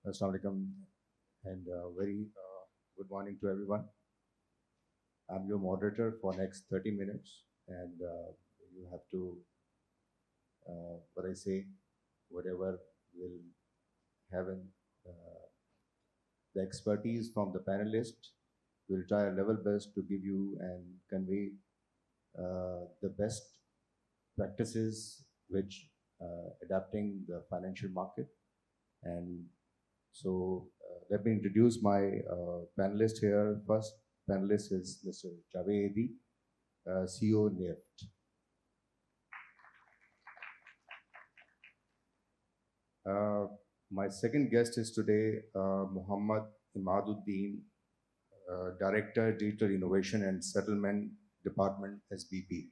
Assalamu alaikum and very good morning to everyone. I'm your moderator for next 30 minutes and you have to, what I say, whatever will have the expertise from the panelists. We'll try our level best to give you and convey the best practices which adapting the financial market. And so let me introduce my panelist here. First panelist is Mr. Javed, CEO NEFT. My second guest is today Muhammad Imaduddin, Director, Digital Innovation and Settlement Department, SBP.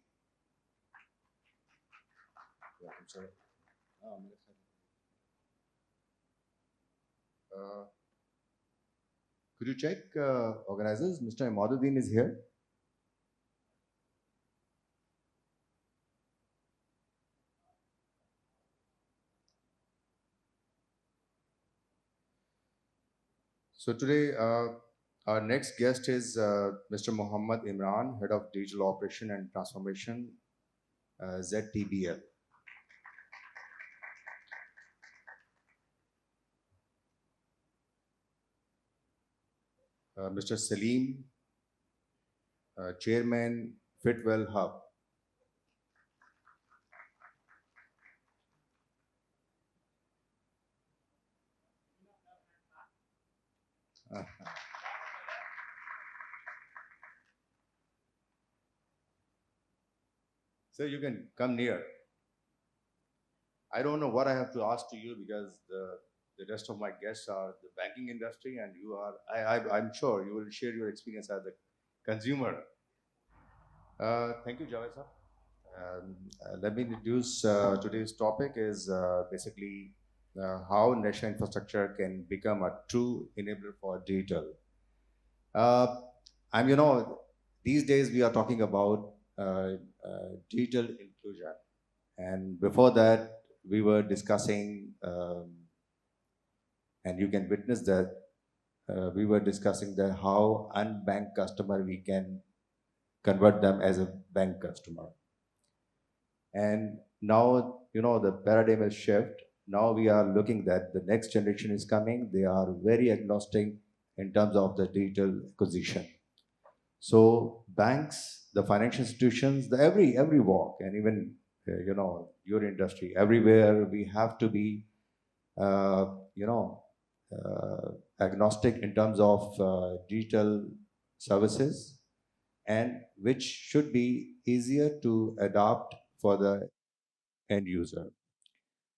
Could you check organizers? Mr. Imaduddin is here. So today, our next guest is Mr. Muhammad Imran, Head of Digital Operation and Transformation, ZTBL. Mr. Salim, Chairman, Fitwell Hub. So you can come near. I don't know what I have to ask to you because the rest of my guests are the banking industry, and you are. I'm sure you will share your experience as a consumer. Thank you, Javed sir. Let me introduce today's topic is basically how national infrastructure can become a true enabler for digital. I'm, these days we are talking about digital inclusion, and before that we were discussing, and you can witness that we were discussing that how unbanked customer we can convert them as a bank customer. And now, the paradigm has shift. Now we are looking that the next generation is coming. They are very agnostic in terms of the digital acquisition. So banks, the financial institutions, the every walk, and even your industry, everywhere we have to be, uh, you know, agnostic in terms of digital services, and which should be easier to adopt for the end user.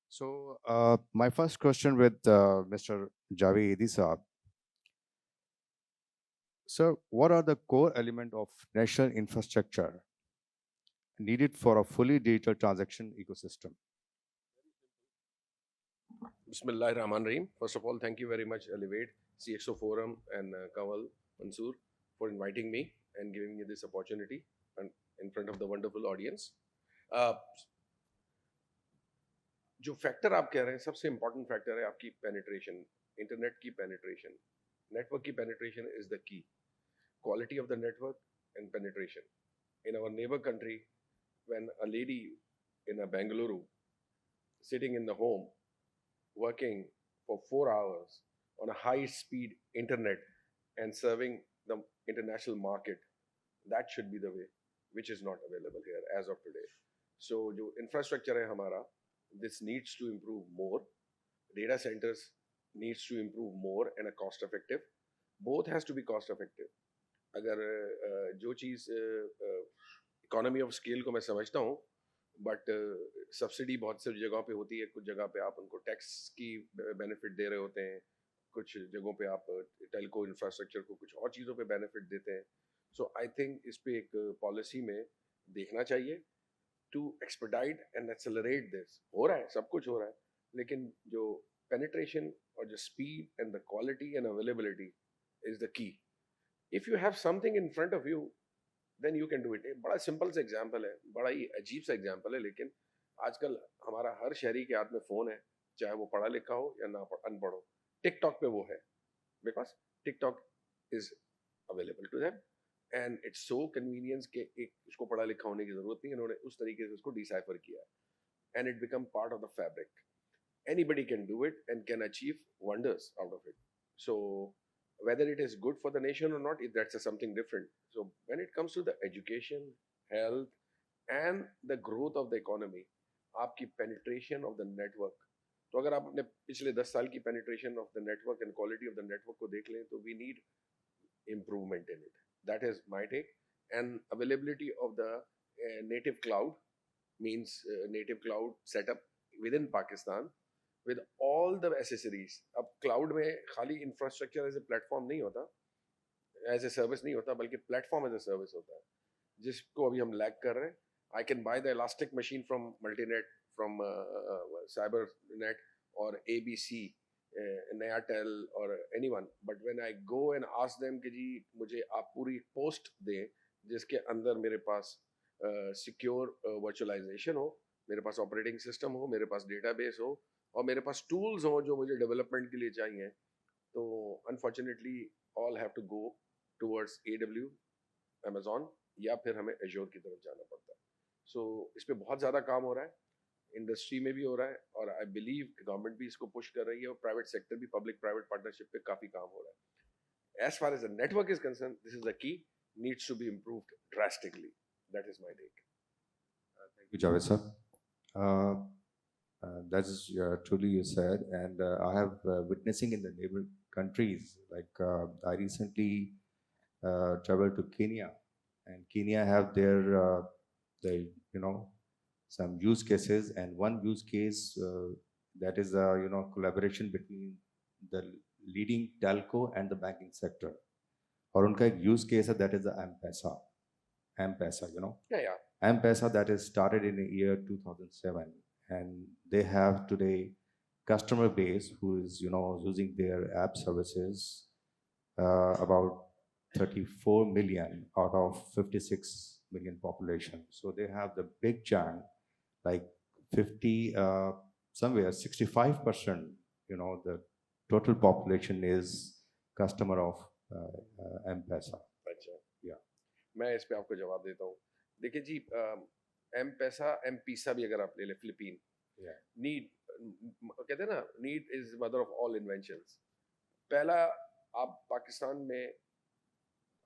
So my first question with Mr. Javed Saab. Sir, what are the core element of national infrastructure needed for a fully digital transaction ecosystem? Bismillah Rahman Rahim. First of all, thank you very much, Elevate, CXO Forum, and Kamal Mansoor for inviting me and giving me this opportunity and in front of the wonderful audience. जो factor आप कह रहे हैं सबसे important factor है आपकी penetration, internet की penetration, network की पेनिट्रेशन इज द की. Quality of the network and penetration. In our neighbor country, when a lady in a Bengaluru sitting in the home working for 4 hours on a high speed internet and serving the international market, that should be the way, which is not available here as of today. So jo infrastructure hai hamara, this needs to improve more. Data centers needs to improve more and a cost effective. Both has to be cost effective. अगर जो चीज़ economy of scale को मैं समझता हूँ, but subsidy बहुत सी जगहों पे होती है. कुछ जगह पे आप उनको टैक्स की बेनिफिट दे रहे होते हैं, कुछ जगहों पे आप टेलको इंफ्रास्ट्रक्चर को कुछ और चीज़ों पे बेनिफिट देते हैं. सो आई थिंक इस पे एक पॉलिसी में देखना चाहिए टू एक्सपर्टाइट एंड एक्सेलरेट दिस. हो रहा है, सब कुछ हो रहा है, लेकिन जो पेनिट्रेशन और जो speed and the quality and availability is the की. If you have something in front of you, then you can do it. बड़ा सिंपल सा एग्जाम्पल है, बड़ा ही अजीब सा एग्जाम्पल है, लेकिन आजकल हमारा हर शहरी के हाथ में फ़ोन है, चाहे वो पढ़ा लिखा हो या ना अनपढ़ हो. टिकटॉक पे वो है, because TikTok is available to them and it's so convenience कि एक उसको पढ़ा लिखा होने की जरूरत नहीं, इन्होंने उस तरीके से उसको डिसाइफर किया है and it become part of the fabric. Anybody can do it and can achieve wonders out of it. So whether it is good for the nation or not, that's something different. So when it comes to the education, health, and the growth of the economy, आपकी penetration of the network, तो अगर आप अपने पिछले 10 साल की penetration of the network and quality of the network को देख लें, तो we need improvement in it. That is my take. And availability of the native cloud means native cloud setup within Pakistan with all the accessories. अब cloud में खाली infrastructure as a platform नहीं होता, as a service नहीं होता, बल्कि platform as a service होता है, जिसको अभी हम lack कर रहे हैं. I can buy the elastic machine from Multinet, from CyberNet or ABC, Nayatel or anyone. But when I go and ask them कि जी मुझे आप पूरी post दें जिसके अंदर मेरे पास secure virtualization हो, मेरे पास operating system हो, मेरे पास database हो और मेरे पास tools हो जो मुझे development के लिए चाहिए, तो unfortunately all have to go towards AW, Amazon या फिर हमें Azure की तरफ जाना पड़ता है. So इस पे बहुत ज़्यादा काम हो रहा है, इंडस्ट्री में भी हो रहा है और आई बिलीव गवर्नमेंट भी इसको पुश कर रही है और प्राइवेट सेक्टर भी पब्लिक प्राइवेट पार्टनरशिप पे काफी काम हो रहा है. As far as the network is concern, this is the key, needs to be improved drastically. That is my take. Thank you, Javed sir. Uh, that's truly you said, and I have witnessing in the neighbor countries. Like I recently traveled to Kenya, and Kenya have their some use cases, and one use case that is collaboration between the leading telco and the banking sector. और उनका एक use case है, that is the M-Pesa, Yeah. M-Pesa that is started in the year 2007, and they have today customer base who is using their app services about 34 million out of 56 million population. So they have the big chunk, like 50 somewhere 65%, the total population is customer of M-Pesa. अच्छा, Yeah. मैं इस पे आपको जवाब देता हूँ. देखिए जी, M-Pesa भी अगर आप ले लें, फिलीपीन, नीड कहते हैं ना, need is mother of all inventions. पहला, आप पाकिस्तान में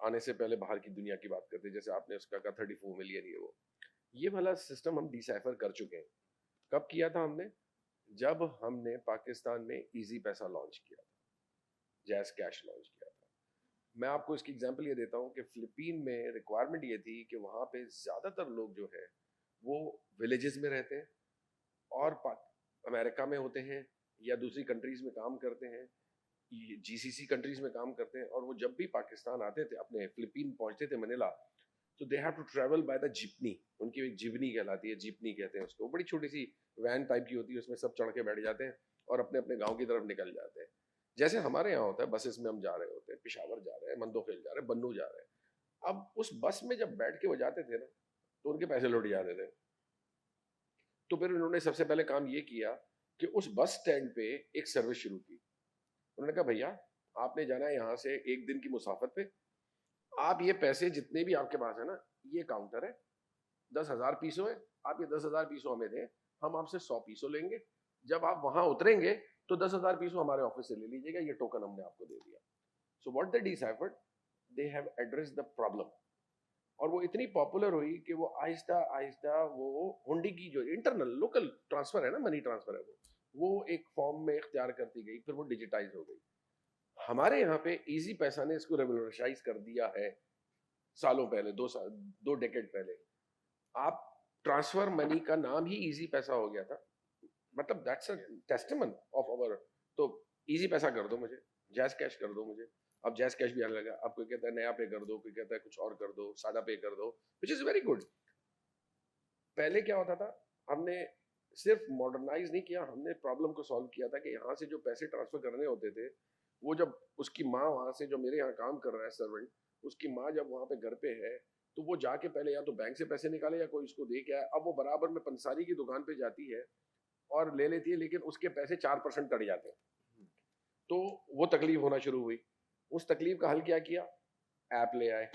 आने से पहले बाहर की दुनिया की बात करते हैं, जैसे आपने उसका कहा 34 मिलियन, ये वाला सिस्टम हम डिसाइफर कर चुके हैं. कब किया था हमने? जब हमने पाकिस्तान में इजी पैसा लॉन्च किया था, जैज कैश लॉन्च किया था. मैं आपको इसकी एग्जांपल ये देता हूँ कि फिलीपीन में रिक्वायरमेंट ये थी कि वहाँ पे ज़्यादातर लोग जो है वो विलेजेस में रहते हैं और अमेरिका में होते हैं या दूसरी कंट्रीज में काम करते हैं, जीसीसी कंट्रीज में काम करते हैं, और वो जब भी पाकिस्तान आते थे, अपने फिलीपीन पहुंचते थे मनीला, तो they have to travel by the jeepney. उनकी एक जिपनी कहलाती है, जिपनी कहते हैं उसको, बड़ी छोटी सी वैन टाइप की होती है, उसमें सब चढ़ के बैठ जाते हैं और अपने अपने गाँव की तरफ निकल जाते हैं. जैसे हमारे यहाँ होता है, बसेस में हम जा रहे होते हैं, पिशावर जा रहे हैं, मंदोखेल जा रहे हैं, बन्नू जा रहे हैं. अब उस बस में जब बैठ के वो जाते थे ना, तो उनके पैसे लौट जाते थे. तो फिर उन्होंने सबसे पहले काम ये किया कि उस बस स्टैंड पे एक सर्विस शुरू की. उन्होंने कहा, भैया आपने जाना है यहाँ से एक दिन की मुसाफत पे, आप ये पैसे जितने भी आपके पास है ना, ये काउंटर है, 10,000 पीसो है, आप ये 10,000 पीसो हमें दें, हम आपसे 100 पीसो लेंगे. जब आप वहां उतरेंगे तो 10,000 पीसो हमारे ऑफिस से ले लीजिएगा, ये टोकन हमने आपको दे दिया. So what they deciphered, they have addressed the problem. और वो इतनी पॉपुलर हुई कि वो आहिस्ता आहिस्ता वो हुंडी की जो इंटरनल लोकल ट्रांसफर है ना, मनी ट्रांसफर है, वो एक फॉर्म में इख्तियार करती गई, फिर वो डिजिटाइज हो गई. हमारे यहाँ पे इजी पैसा ने इसको रेवोल्यूशनाइज कर दिया है सालों पहले, 2 डेकेड पहले. आप ट्रांसफर मनी का नाम ही इजी पैसा हो गया था. मतलब दैट्स अ टेस्टिमन ऑफ आवर. तो इजी पैसा कर दो मुझे, जैज कैश कर दो मुझे. अब जैज कैश भी आने लगा. अब कोई कहता है नया पे कर दो, कोई कहता है कुछ और कर दो, सादा पे कर दो, विच इज वेरी गुड. पहले क्या होता था, हमने सिर्फ मॉडर्नाइज नहीं किया, हमने प्रॉब्लम को सॉल्व किया था कि यहाँ से जो पैसे ट्रांसफर करने होते थे, वो जब उसकी माँ वहाँ से, जो मेरे यहाँ काम कर रहा है सर्वेंट, उसकी माँ जब वहाँ पे घर पे है, तो वो जाके पहले या तो बैंक से पैसे निकाले या कोई उसको दे के आए. अब वो बराबर में पंसारी की दुकान पे जाती है और ले लेती है, लेकिन उसके पैसे 4% कट जाते हैं. तो वो तकलीफ होना शुरू हुई। उस तकलीफ का हल क्या किया? ऐप ले आए।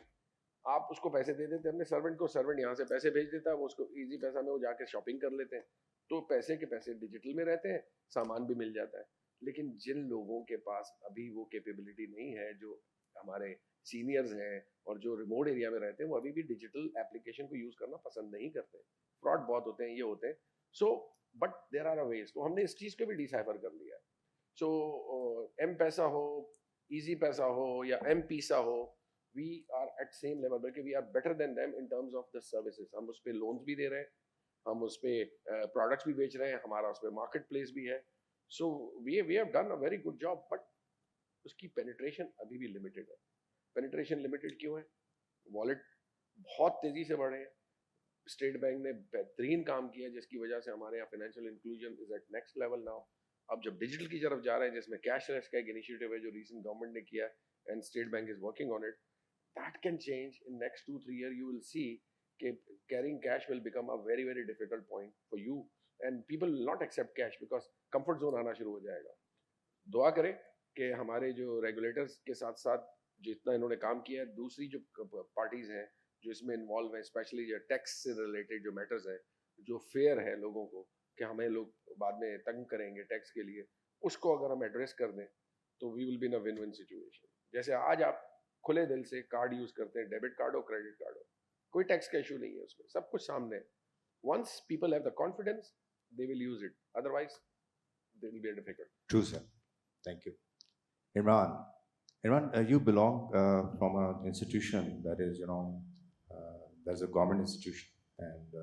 आप उसको पैसे दे देते हैं अपने सर्वेंट को, सर्वेंट यहाँ से पैसे भेज देता है, वो उसको इजी पैसा में वो जाके शॉपिंग कर लेते हैं। तो पैसे के पैसे डिजिटल में रहते हैं, सामान भी मिल जाता है। लेकिन जिन लोगों के पास अभी वो कैपेबिलिटी नहीं है, जो हमारे सीनियर्स हैं और जो रिमोट एरिया में रहते हैं, वो अभी भी डिजिटल एप्लीकेशन को यूज करना पसंद नहीं करते। फ्रॉड बहुत होते हैं, ये होते हैं। So but there are a ways, तो हमने इस चीज को भी डिसाइफर कर लिया है। सो एम पैसा हो, इजी पैसा हो या एम पीसा हो, we are at same level, बल्कि we are better than them in terms of the services. हम उस पर लोन्स भी दे रहे हैं, हम उस पर प्रोडक्ट्स भी बेच रहे हैं, हमारा उस पर मार्केट प्लेस भी है। So we have done a very good job, but उसकी पेनिट्रेशन अभी भी लिमिटेड है। पेनिट्रेशन लिमिटेड क्यों है? वॉलेट बहुत तेजी से बढ़े हैं। स्टेट बैंक ने बेहतरीन काम किया, जिसकी वजह से हमारे यहाँ financial inclusion is at next level now. अब जब डिजिटल की तरफ जा रहे हैं, जिसमें कैशलेस का एक इनिशिएटिव है जो रीसेंट गवर्नमेंट ने किया है and state bank is working on it, that can change in next 2-3 years. You will see carrying cash will become a very very difficult point for you, and people will not accept cash because comfort zone आना शुरू हो जाएगा। दुआ करें कि हमारे जो regulators के साथ साथ जितना इन्होंने काम किया है, दूसरी जो पार्टीज हैं जो इसमें इन्वॉल्व हैं, स्पेशली जो टैक्स से रिलेटेड जो मैटर्स हैं, जो फेयर है लोगों को कि हमें लोग बाद में तंग करेंगे टैक्स के लिए, उसको अगर हम एड्रेस कर दें तो we will be in a win win situation. जैसे आज आप खुले दिल से कार्ड यूज करते हैं, डेबिट कार्ड हो क्रेडिट कार्ड हो, कोई टैक्स का इशू नहीं है उसमें, सब कुछ सामने है। Once people have the confidence, they will use it, otherwise they will be difficult. True, sir. Thank you. Imran, you belong from an institution that is, there's a government institution and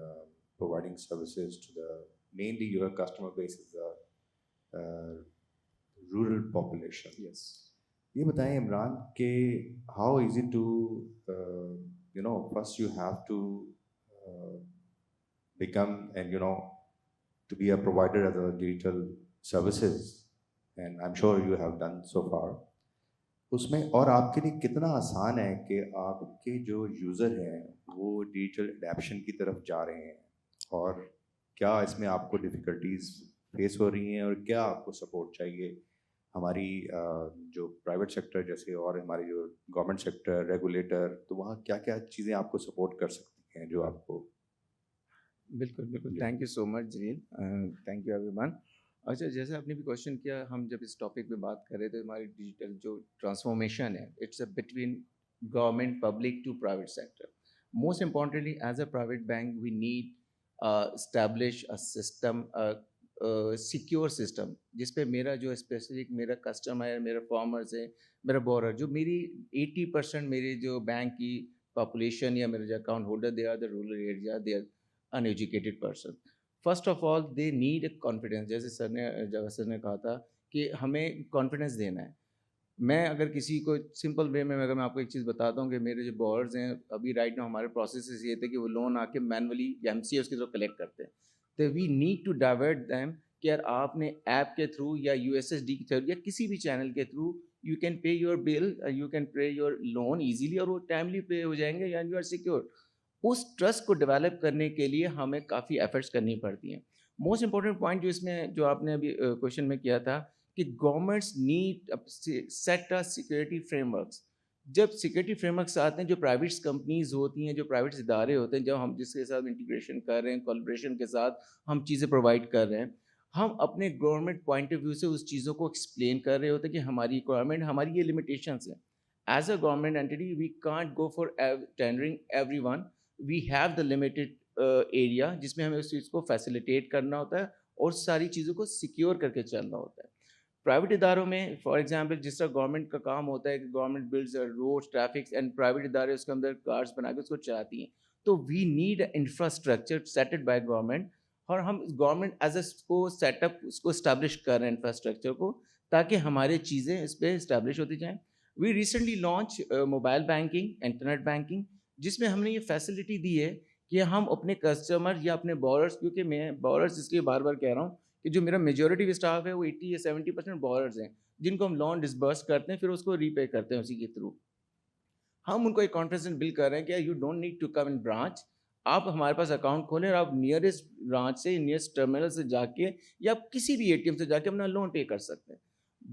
providing services to the, mainly your customer base is the uh, rural population. Yes. ये बताएं इमरान कि how easy to first you have to become and to be a provider of the digital services, and I'm sure you have done so far. उसमें और आपके लिए कितना आसान है कि आपके जो यूज़र हैं वो डिजिटल एडेप्शन की तरफ जा रहे हैं, और क्या इसमें आपको डिफ़िकल्टीज फेस हो रही हैं और क्या आपको सपोर्ट चाहिए हमारी जो प्राइवेट सेक्टर जैसे और हमारी जो गवर्नमेंट सेक्टर रेगुलेटर, तो वहाँ क्या क्या चीज़ें आपको सपोर्ट कर सकती हैं जो आपको। बिल्कुल बिल्कुल, thank you so much Jalil, thank you everyone. अच्छा, जैसे आपने भी क्वेश्चन किया, हम जब इस टॉपिक पे बात कर रहे थे, हमारी डिजिटल जो ट्रांसफॉर्मेशन है, it's a between government public to private sector. Most importantly as a private bank we need establish a system, secure system, जिसपे मेरा जो स्पेसिफिक मेरा कस्टमर है, मेरा फार्मर्स है, मेरा बोरर, जो मेरी 80% मेरी जो बैंक की पॉपुलेशन या मेरे जो account holder, they are the rural area, they are uneducated person. First of all they need a confidence, जैसे जवाहर सर ने कहा था कि हमें कॉन्फिडेंस देना है। मैं अगर किसी को सिंपल वे में अगर मैं आपको एक चीज़ बताता हूँ कि मेरे जो बॉर्डर्स हैं अभी राइट नाउ, हमारे प्रोसेस ये थे कि वो लोन आके मैनुअली या MCA उसके थ्रू कलेक्ट करते हैं, तो we need to divert them कि यार आपने ऐप के थ्रू या USSD के थ्रू या किसी भी चैनल के through you can pay your bill, you can pay your loan easily, और वो टाइमली पे हो जाएंगे या यू आर सिक्योर। उस ट्रस्ट को डेवलप करने के लिए हमें काफ़ी एफर्ट्स करनी पड़ती हैं। मोस्ट इंपॉर्टेंट पॉइंट जो इसमें जो आपने अभी क्वेश्चन में किया था कि governments need set a security frameworks. जब सिक्योरिटी फ्रेमवर्क्स आते हैं, जो प्राइवेट कंपनीज होती हैं, जो प्राइवेट इदारे होते हैं, जब हम जिसके साथ इंटीग्रेशन कर रहे हैं, कोलैबोरेशन के साथ हम चीज़ें प्रोवाइड कर रहे हैं, हम अपने गवर्नमेंट पॉइंट ऑफ व्यू से उस चीज़ों को एक्सप्लेन कर रहे होते हैं कि हमारी रिक्वायरमेंट, हमारी ये लिमिटेशंस हैं। As a government entity we can't go for tendering everyone, we have the limited area जिसमें हमें उस चीज़ को फैसिलिटेट करना होता है और सारी चीज़ों को सिक्योर करके चलना होता है। प्राइवेट इदारों में फॉर एग्जांपल जिस तरह गवर्नमेंट का काम होता है कि government builds roads, traffic, and private इदारे उसके अंदर कार्स बना के उसको चलाती हैं, तो we need infrastructure setted by government, और हम गवर्नमेंट एज ए को सेटअप उसको इस्टेब्लिश कर रहे हैं इंफ्रास्ट्रक्चर को, ताकि हमारी चीज़ें इस पर इस्टेब्लिश होती जाएँ। We recently launch mobile banking, internet banking, जिसमें हमने ये फैसिलिटी दी है कि हम अपने कस्टमर या अपने बॉरर्स, क्योंकि मैं बॉरर्स इसलिए बार बार कह रहा हूँ कि जो मेरा मेजॉरिटी स्टाफ है वो 80 या 70% बॉरर्स हैं, जिनको हम लोन डिसबर्स करते हैं, फिर उसको रीपे करते हैं उसी के थ्रू। हम उनको एक कॉन्फिडेंस बिल्ड कर रहे हैं कि you don't need to come in branch, आप हमारे पास अकाउंट खोलें और आप नियरेस्ट ब्रांच से, नियरेस्ट टर्मिनल से जाके या किसी भी ATM से जाके अपना लोन पे कर सकते हैं।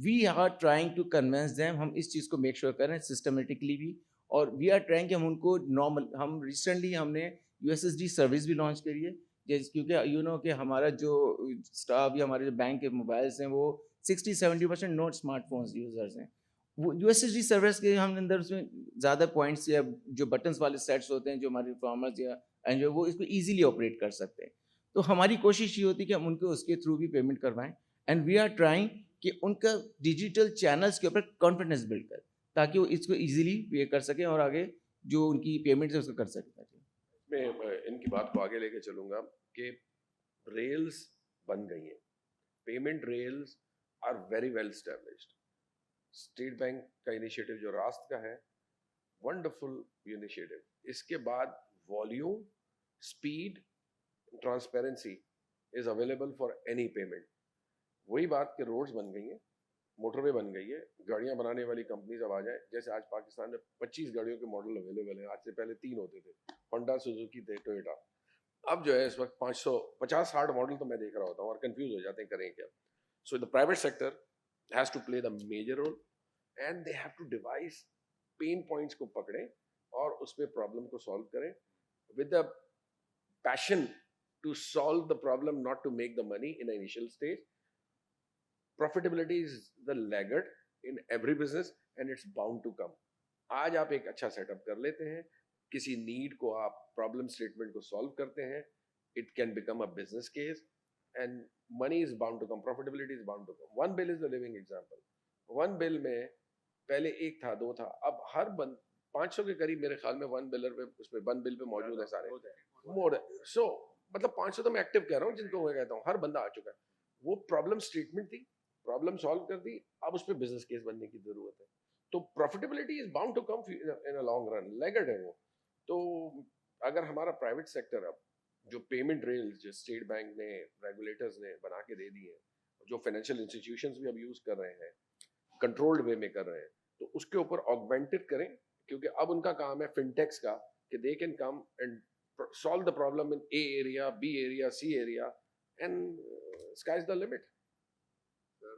We are trying to convince them, हम इस चीज़ को मेक श्योर करें सिस्टमेटिकली भी, और वी आर ट्राइंग कि हम उनको नॉर्मल, हम रिसेंटली हमने यूएसएसडी सर्विस भी लॉन्च करी है, जैसे क्योंकि यू नो कि हमारा जो स्टाफ या हमारे जो बैंक के मोबाइल्स हैं वो 60-70% नॉट स्मार्टफोन्स यूजर्स हैं। वो यूएसएसडी सर्विस के हम अंदर उसमें ज़्यादा पॉइंट्स या जो बटन्स वाले सेट्स होते हैं जो हमारे फार्मर्स या एंड जो वो इसको ईजिली ऑपरेट कर सकते हैं। तो हमारी कोशिश ये होती है कि हम उनको उसके थ्रू भी पेमेंट करवाएं, एंड वी आर ट्राइंग कि उनका डिजिटल चैनल्स के ऊपर कॉन्फिडेंस बिल्ड कर, ताकि वो इसको इजीली पे कर सकें और आगे जो उनकी पेमेंट है उसको कर सकें। मैं इनकी बात को आगे लेके चलूंगा कि रेल्स बन गई हैं, payment rails are very well established. State bank का इनिशिएटिव जो रास्त का है, वंडरफुल इनिशिएटिव। इसके बाद volume, speed, transparency is available for any payment. वही बात कि रोड्स बन गई हैं, मोटरवे बन गई है, गाड़ियां बनाने वाली कंपनीज अब आ जाए। जैसे आज पाकिस्तान में 25 गाड़ियों के मॉडल अवेलेबल हैं, आज से पहले 3 होते थे, होंडा, सुजुकी थे, टोयोटा। अब जो है इस वक्त 550-60 मॉडल तो मैं देख रहा होता हूँ और कंफ्यूज हो जाते हैं करें क्या। So the private sector has to play the major role and they have to devise pain points को पकड़ें और उस पर प्रॉब्लम को सॉल्व करें with the passion to solve the problem, not to make the money in initial stage. Profitability is the laggard in every business and it's bound to come. आज आप एक अच्छा सेटअप कर लेते हैं, किसी नीड को आप प्रॉब्लम स्टेटमेंट को सॉल्व करते हैं, it can become a business case and money is bound to come, profitability is bound to come. One bill is the living example. One bill में पहले 1 था, 2 था, अब हर 500 के करीब मेरे ख्याल में वन बिलर पे, उसमें वन बिल पे मौजूद है सारे मोड। सो मतलब 500 तो मैं एक्टिव कह रहा हूँ, जिनको मैं कहता हूँ हर बंदा आ चुका है। वो प्रॉब्लम स्टेटमेंट थी, प्रॉब्लम सॉल्व कर दी, अब उस पर बिजनेस केस बनने की जरूरत है। तो profitability is bound to come in a long run, laggard है वो। तो अगर हमारा प्राइवेट सेक्टर अब जो पेमेंट रेल्स जो स्टेट बैंक ने, रेगुलेटर्स ने बना के दे दी है, जो फाइनेंशियल इंस्टीट्यूशंस भी अब यूज कर रहे हैं, कंट्रोल्ड वे में कर रहे हैं, तो उसके ऊपर ऑगमेंटेड करें, क्योंकि अब उनका काम है फिनटेक्स का कि they can come and solve the problem in A area, B area, C area and sky is the limit.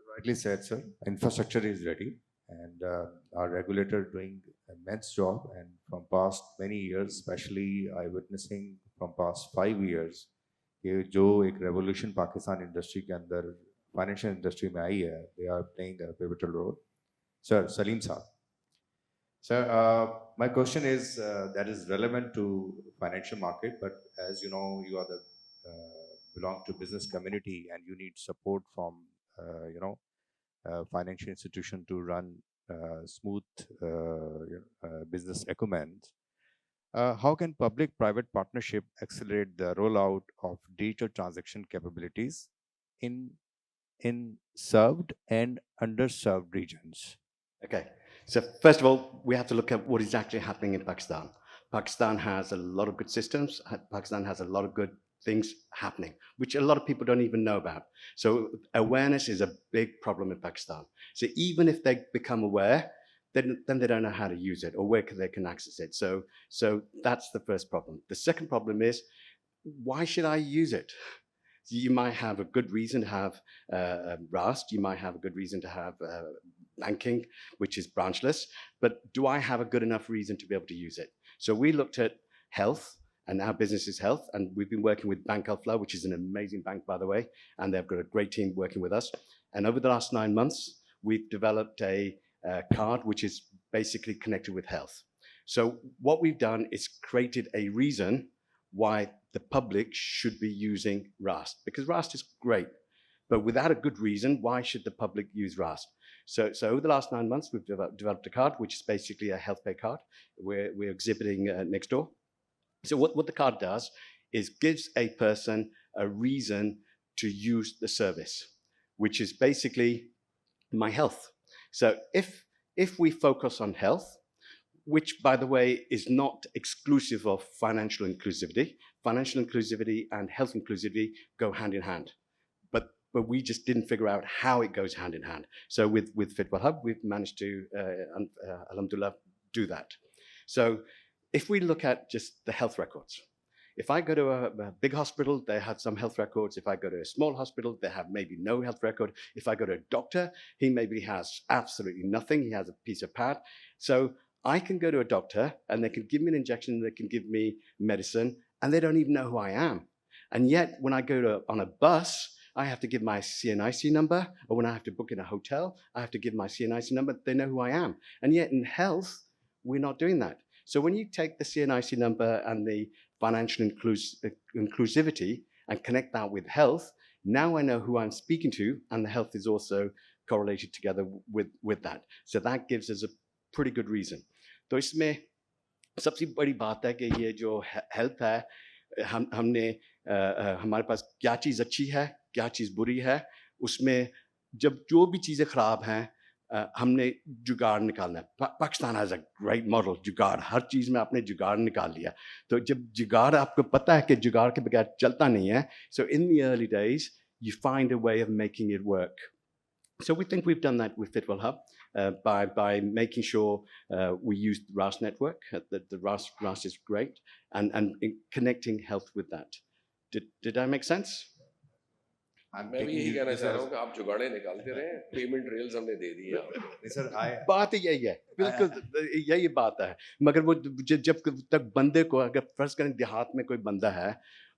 Rightly said, sir. Infrastructure is ready, and our regulator doing immense job. And from past many years, especially I witnessing from past 5 years, कि जो एक revolution Pakistan industry के अंदर financial industry में आई है, they are playing a pivotal role. Sir, Salim sir. Sir, my question is that is relevant to financial market, but as you know, you are the belong to business community, and you need support from financial institution to run smooth business acumen. How can public-private partnership accelerate the rollout of digital transaction capabilities in served and underserved regions? Okay, so first of all, we have to look at what is actually happening in Pakistan. Pakistan has a lot of good systems. Pakistan has a lot of good things happening, which a lot of people don't even know about. So awareness is a big problem in Pakistan. So even if they become aware, then they don't know how to use it or where they can access it. So that's the first problem. The second problem is, why should I use it? You might have a good reason to have Rust. You might have a good reason to have banking, which is branchless. But do I have a good enough reason to be able to use it? So we looked at health, and our business is health. And we've been working with Bank Al Flow, which is an amazing bank, by the way. And they've got a great team working with us. And over the last 9 months, we've developed a card which is basically connected with health. So what we've done is created a reason why the public should be using Rust, because Rust is great, but without a good reason, why should the public use Rust? So over the last 9 months, we've developed a card, which is basically a health pay card. We're exhibiting next door. So what the card does is gives a person a reason to use the service, which is basically my health. So if we focus on health, which, by the way, is not exclusive of financial inclusivity. Financial inclusivity and health inclusivity go hand in hand. But we just didn't figure out how it goes hand in hand. So with Fitwell Hub, we've managed to, alhamdulillah, do that. So if we look at just the health records, If I go to a big hospital, they have some health records. If I go to a small hospital, they have maybe no health record. If I go to a doctor, he maybe has absolutely nothing. He has a piece of pad. So I can go to a doctor and they can give me an injection, they can give me medicine, and they don't even know who I am. And yet, when I go on a bus, I have to give my CNIC number, or when I have to book in a hotel, I have to give my CNIC number. They know who I am. And yet, in health, we're not doing that. So when you take the CNIC number and the financial inclusivity and connect that with health, now I know who I'm speaking to, and the health is also correlated together with that. So that gives us a pretty good reason. तो इसमें सबसे बड़ी बात है कि ये जो health है, हमने हमारे पास क्या चीज़ अच्छी है, क्या चीज़ बुरी है, उसमें जब जो भी चीज़ें ख़राब हैं, हमने जुगाड़ निकालना है. Pakistan has a great model, जुगाड़, हर चीज़ में आपने जुगाड़ निकाल लिया. तो जब जुगाड़ आपको पता है कि जुगाड़ के बगैर चलता नहीं है, so in the early days you find a way of making it work. So we think we've done that with Fitwell Hub by making sure we use the RAS network. The RAS is great, and connecting health with that. Did that make sense? मैं भी यही कहना चाह रहा हूँ कि आप जुगाड़े निकालते रहे, पेमेंट रेल्स हमने दे दी है आपको. Sir, बात यही है, बिल्कुल यही बात है. मगर वो जब तक बंदे को, अगर फर्ज करें देहात में कोई बंदा है,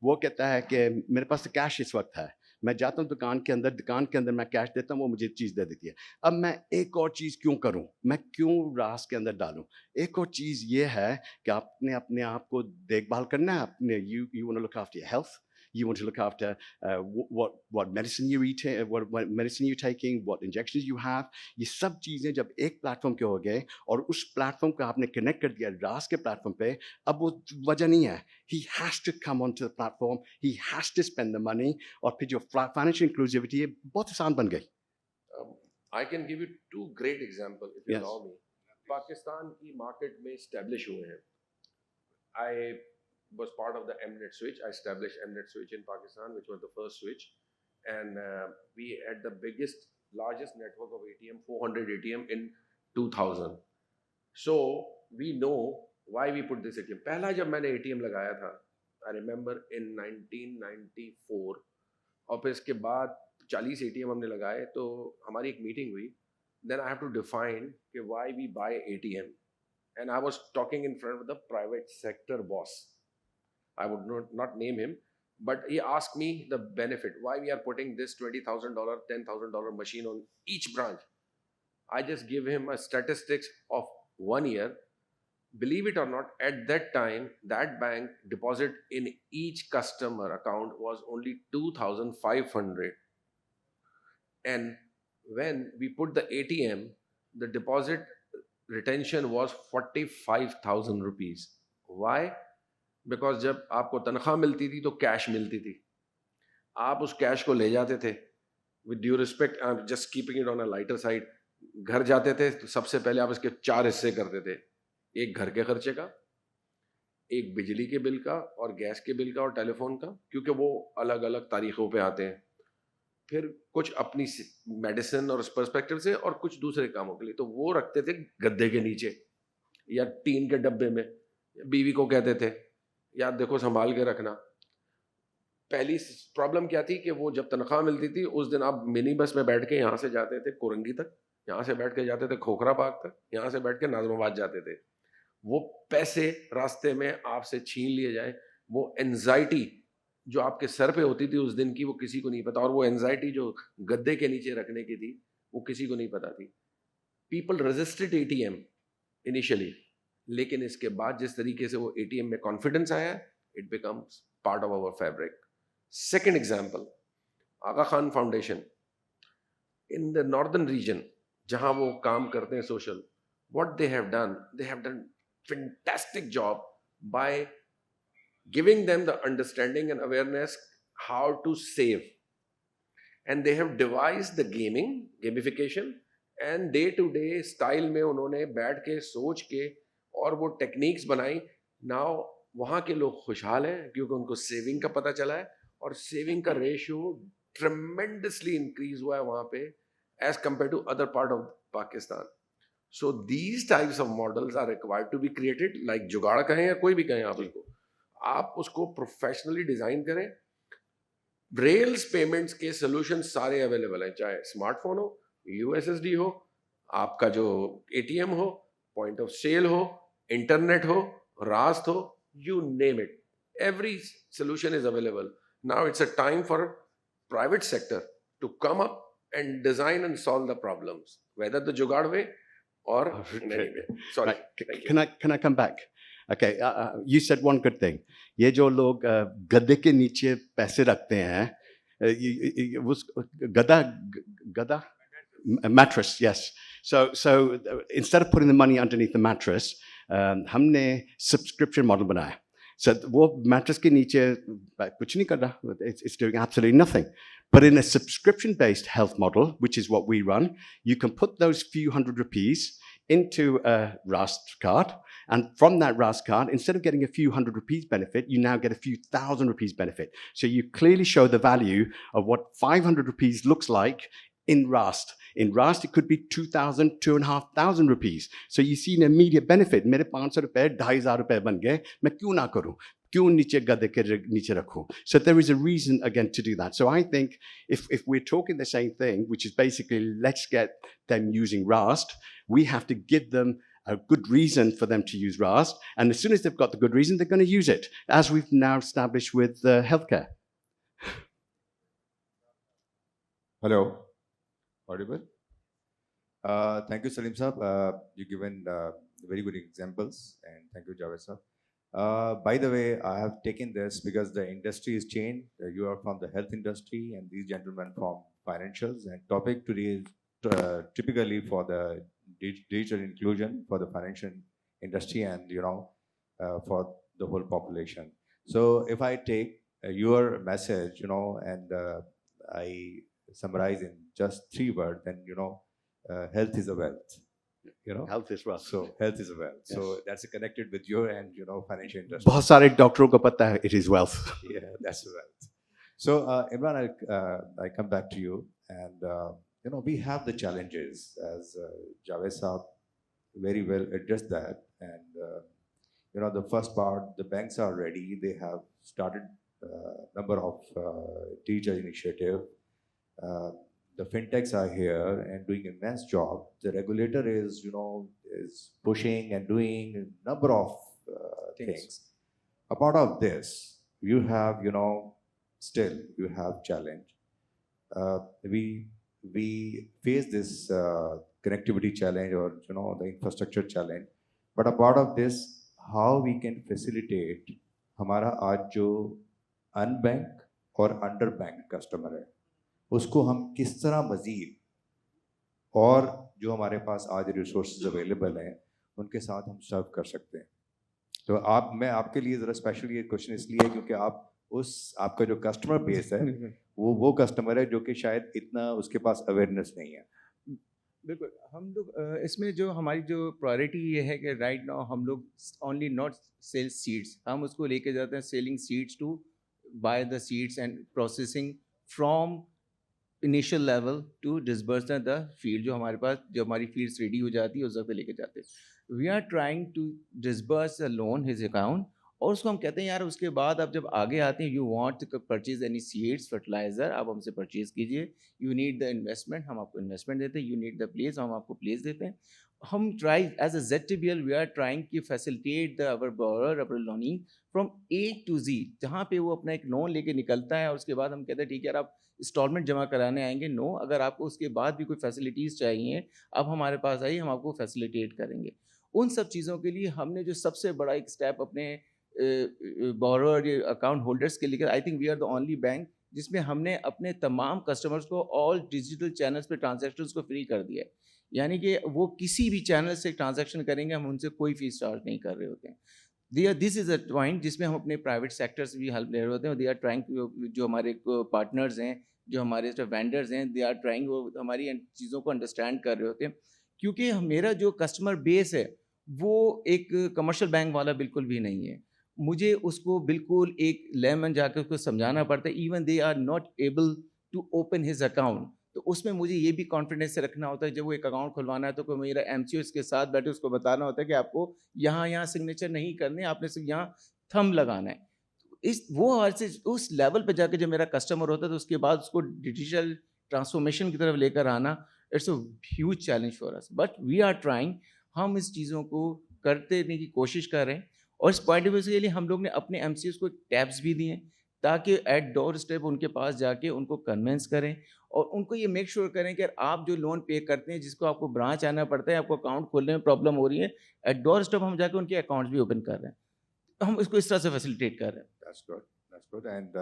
वो कहता है कि मेरे पास तो कैश इस वक्त है, मैं जाता हूँ दुकान के अंदर मैं कैश देता हूँ, वो मुझे चीज़ दे देती है. अब मैं एक और चीज़ क्यों करूँ, मैं क्यों रास के अंदर डालूँ? एक और चीज़ ये है कि आपने अपने आप को देखभाल करना है. अपने you want to look after your health. You want to look after what medicine you're eating, what medicine you're taking, what injections you have. ये सब चीज़ें जब एक प्लेटफॉर्म के हो गए और उस प्लेटफॉर्म को आपने कनेक्ट कर दिया रास के प्लेटफॉर्म पे, अब वो वजह नहीं है. He has to come onto the platform. He has to spend the money. और फिर जो financial inclusivity है, बहुत आसान बन गई. I can give you two great examples if you Yes. allow me. Pakistan की मार्केट में establish हुए हैं. I was part of the Mnet switch. I established Mnet switch in Pakistan, which was the first switch, and we had the largest network of ATM, 400 ATM in 2000. So we know why we put this ATM. पहला जब मैंने ATM लगाया था, I remember in 1994, और फिर इसके बाद 40 ATM हमने लगाए, तो हमारी एक मीटिंग हुई. Then I have to define why we buy ATM, and I was talking in front of the private sector boss. I would not name him, but he asked me the benefit, why we are putting this $20,000, $10,000 machine on each branch. I just give him a statistics of 1 year. Believe it or not, at that time, that bank deposit in each customer account was only 2,500. And when we put the ATM, the deposit retention was 45,000 rupees. Why? Because जब आपको तनख्वाह मिलती थी तो cash मिलती थी, आप उस कैश को ले जाते थे. With due respect, I am just keeping it on a lighter side. घर जाते थे तो सबसे पहले आप इसके 4 हिस्से करते थे. एक घर के खर्चे का, एक बिजली के बिल का और गैस के बिल का और टेलीफोन का, क्योंकि वो अलग अलग तारीखों पे आते हैं. फिर कुछ अपनी मेडिसिन और पर्सपेक्टिव से, और कुछ दूसरे कामों के लिए. तो वो रखते थे गद्दे के नीचे या टीन के डब्बे में. बीवी को कहते थे यार देखो संभाल के रखना. पहली प्रॉब्लम क्या थी कि वो जब तनख्वाह मिलती थी उस दिन आप मिनी बस में बैठ के यहाँ से जाते थे कोरंगी तक, यहाँ से बैठ के जाते थे खोखरा पार्क तक, यहाँ से बैठ के नाजमाबाद जाते थे. वो पैसे रास्ते में आपसे छीन लिए जाए, वो एंजाइटी जो आपके सर पे होती थी उस दिन की, वो किसी को नहीं पता. और वो एंजाइटी जो गद्दे के नीचे रखने की थी, वो किसी को नहीं पता थी. पीपल रेजिस्टेड ATM इनिशियली, लेकिन इसके बाद जिस तरीके से वो ATM में कॉन्फिडेंस आया, it becomes part of our fabric. Second example, Aga Khan foundation in the northern region, जहां वो काम करते हैं social. What they have done fantastic job by giving them the understanding and awareness how to save, and they have devised the gamification, and day to day style में उन्होंने बैठ के सोच के और वो टेक्निक्स बनाई. नाउ वहाँ के लोग खुशहाल हैं क्योंकि उनको सेविंग का पता चला है, और सेविंग का रेशियो ट्रेमेंडसली इंक्रीज हुआ है वहाँ पे as compare to other part of Pakistan. So these types of models are required to be created, like jugaad कहें या कोई भी कहें आप इसको. आप उसको प्रोफेशनली डिजाइन करें। रेल्स पेमेंट्स के सोल्यूशन सारे अवेलेबल हैं, चाहे स्मार्टफोन हो, यूएसएसडी हो, आपका जो एटीएम हो, पॉइंट ऑफ सेल हो, इंटरनेट हो, रास्त हो, you name it. Every solution is available. Now it's a time for private sector to come up and design and solve the problems, whether the jugaad way or in any way. Sorry. Right. Thank you. Can I come back? Okay, you said one good thing. ये जो लोग गद्दे के नीचे पैसे रखते हैं, उस गदा mattress, yes. So instead of putting the money underneath the mattress, हमने subscription model बनाया. So वो mattress के नीचे कुछ नहीं कर रहा. It's doing absolutely nothing. But in a subscription-based health model, which is what we run, you can put those few hundred rupees into a Rust card, and from that Rust card, instead of getting a few hundred rupees benefit, you now get a few thousand rupees benefit. So you clearly show the value of what 500 rupees looks like in Rust. In Rust, it could be 2,000, 2,500 rupees. So you see an immediate benefit. मेरे 500 रुपए 2,500 रुपए बन गए, मैं क्यों ना करूं? क्यों नीचे गद्दे के नीचे रखूं? So there is a reason again to do that. So I think if we're talking the same thing, which is basically let's get them using Rust, we have to give them a good reason for them to use Rust. And as soon as they've got the good reason, they're going to use it, as we've now established with healthcare. Hello, audible? Thank you, Salim Saab. You've given very good examples, and thank you, Javed Saab. By the way, I have taken this because the industry is changed. You are from the health industry, and these gentlemen from financials. And topic today is typically for the digital inclusion for the financial industry, and for the whole population. So if I take your message, and I summarize in just 3 words, then health is a wealth. Health is wealth. So health is a wealth. Yes. So that's connected with your and financial industry. बहुत सारे डॉक्टरों को पता है it is wealth. Yeah, that's a wealth. So Imran, I come back to you, and we have the challenges as Javed Saab very well addressed that, and the first part, the banks are ready. They have started number of teacher initiative. The fintechs are here and doing an immense job. The regulator is pushing and doing a number of things. Apart of this, you have still you have challenge. We face this connectivity challenge or the infrastructure challenge. But apart of this, how we can facilitate हमारा आज जो unbanked और underbanked customer है, उसको हम किस तरह मज़ीद और जो हमारे पास आज रिसोर्सेज अवेलेबल हैं उनके साथ हम सर्व कर सकते हैं. तो मैं आपके लिए ज़रा स्पेशल ये क्वेश्चन इसलिए क्योंकि आपका जो कस्टमर बेस है वो कस्टमर है जो कि शायद इतना उसके पास अवेयरनेस नहीं है. बिल्कुल, हम लोग इसमें जो हमारी जो प्रायोरिटी ये है कि राइट नाउ हम लोग ओनली नॉट सेल सीड्स, हम उसको लेके जाते हैं selling seeds to buy the seeds and processing from initial level to disburse the field. जो हमारे पास जब हमारी फील्ड्स रेडी हो जाती है उस वक्त लेके जाते हैं. We are trying to disburse a loan his account, और उसको हम कहते हैं यार उसके बाद आप जब आगे आते हैं you want to purchase any seeds fertilizer, आप हमसे परचेज कीजिए. यू नीड द इन्वेस्टमेंट, हम आपको इन्वेस्टमेंट देते हैं. यू नीड द प्लेस, हम आपको प्लेस देते हैं. हम try as a ZTBL we are trying की facilitate the our borrower our lending from A to Z. जहाँ पे वो अपना एक लोन लेके निकलता है और उसके बाद हम कहते हैं ठीक है यार आप इंस्टॉलमेंट जमा कराने आएंगे. नो, अगर आपको उसके बाद भी कोई फैसिलिटीज़ चाहिए आप हमारे पास आइए, हम आपको फैसिलिटेट करेंगे. उन सब चीज़ों के लिए हमने जो सबसे बड़ा एक स्टेप अपने बोरोअर अकाउंट होल्डर्स के लिए, I think we are the only bank जिसमें हमने अपने तमाम कस्टमर्स को ऑल डिजिटल चैनल्स पे ट्रांजैक्शंस को फ्री कर दिया है. यानी कि वो किसी भी चैनल से ट्रांजैक्शन करेंगे, हम उनसे कोई फीस चार्ज नहीं कर रहे होते हैं. दिस इज़ अ पॉइंट जिसमें हम अपने प्राइवेट सेक्टर से भी हेल्प ले रहे होते हैं. दे आर ट्राइंग, जो हमारे पार्टनर्स हैं, जो हमारे वेंडर्स हैं, दे आर ट्राइंग, वो हमारी चीज़ों को अंडरस्टैंड कर रहे होते हैं. क्योंकि मेरा जो कस्टमर बेस है वो एक कमर्शियल बैंक वाला बिल्कुल भी नहीं है. मुझे उसको बिल्कुल एक लेमन जाकर उसको समझाना पड़ता है. Even they are not able to open his account. तो उसमें मुझे ये भी कॉन्फिडेंस से रखना होता है जब वो एक अकाउंट खुलवाना है तो कोई मेरा MCO इसके साथ बैठे उसको बताना होता है कि आपको यहाँ सिग्नेचर नहीं करने, आपने सिर्फ यहाँ थंब लगाना है. इस वो हर से उस लेवल पे जाके जब मेरा कस्टमर होता है तो उसके बाद उसको डिजिटल ट्रांसफॉर्मेशन की तरफ लेकर आना, it's a huge challenge for us, but we are trying. हम इस चीज़ों को करते रहने की कोशिश कर रहे हैं, और इस पॉइंट ऑफ व्यू के लिए हम लोग ने अपने एमसीएस को टैब्स भी दिए हैं, ताकि एट डोर स्टेप उनके पास जाके उनको कन्विंस करें और उनको ये मेक श्योर करें कि आप जो लोन पे करते हैं, जिसको आपको ब्रांच आना पड़ता है, आपको अकाउंट खोलने में प्रॉब्लम हो रही है, एट डोर स्टेप हम जाके उनके अकाउंट्स भी ओपन कर रहे हैं। तो हम इसको इस तरह से फैसिलिटेट कर रहे हैं। That's good. That's good. And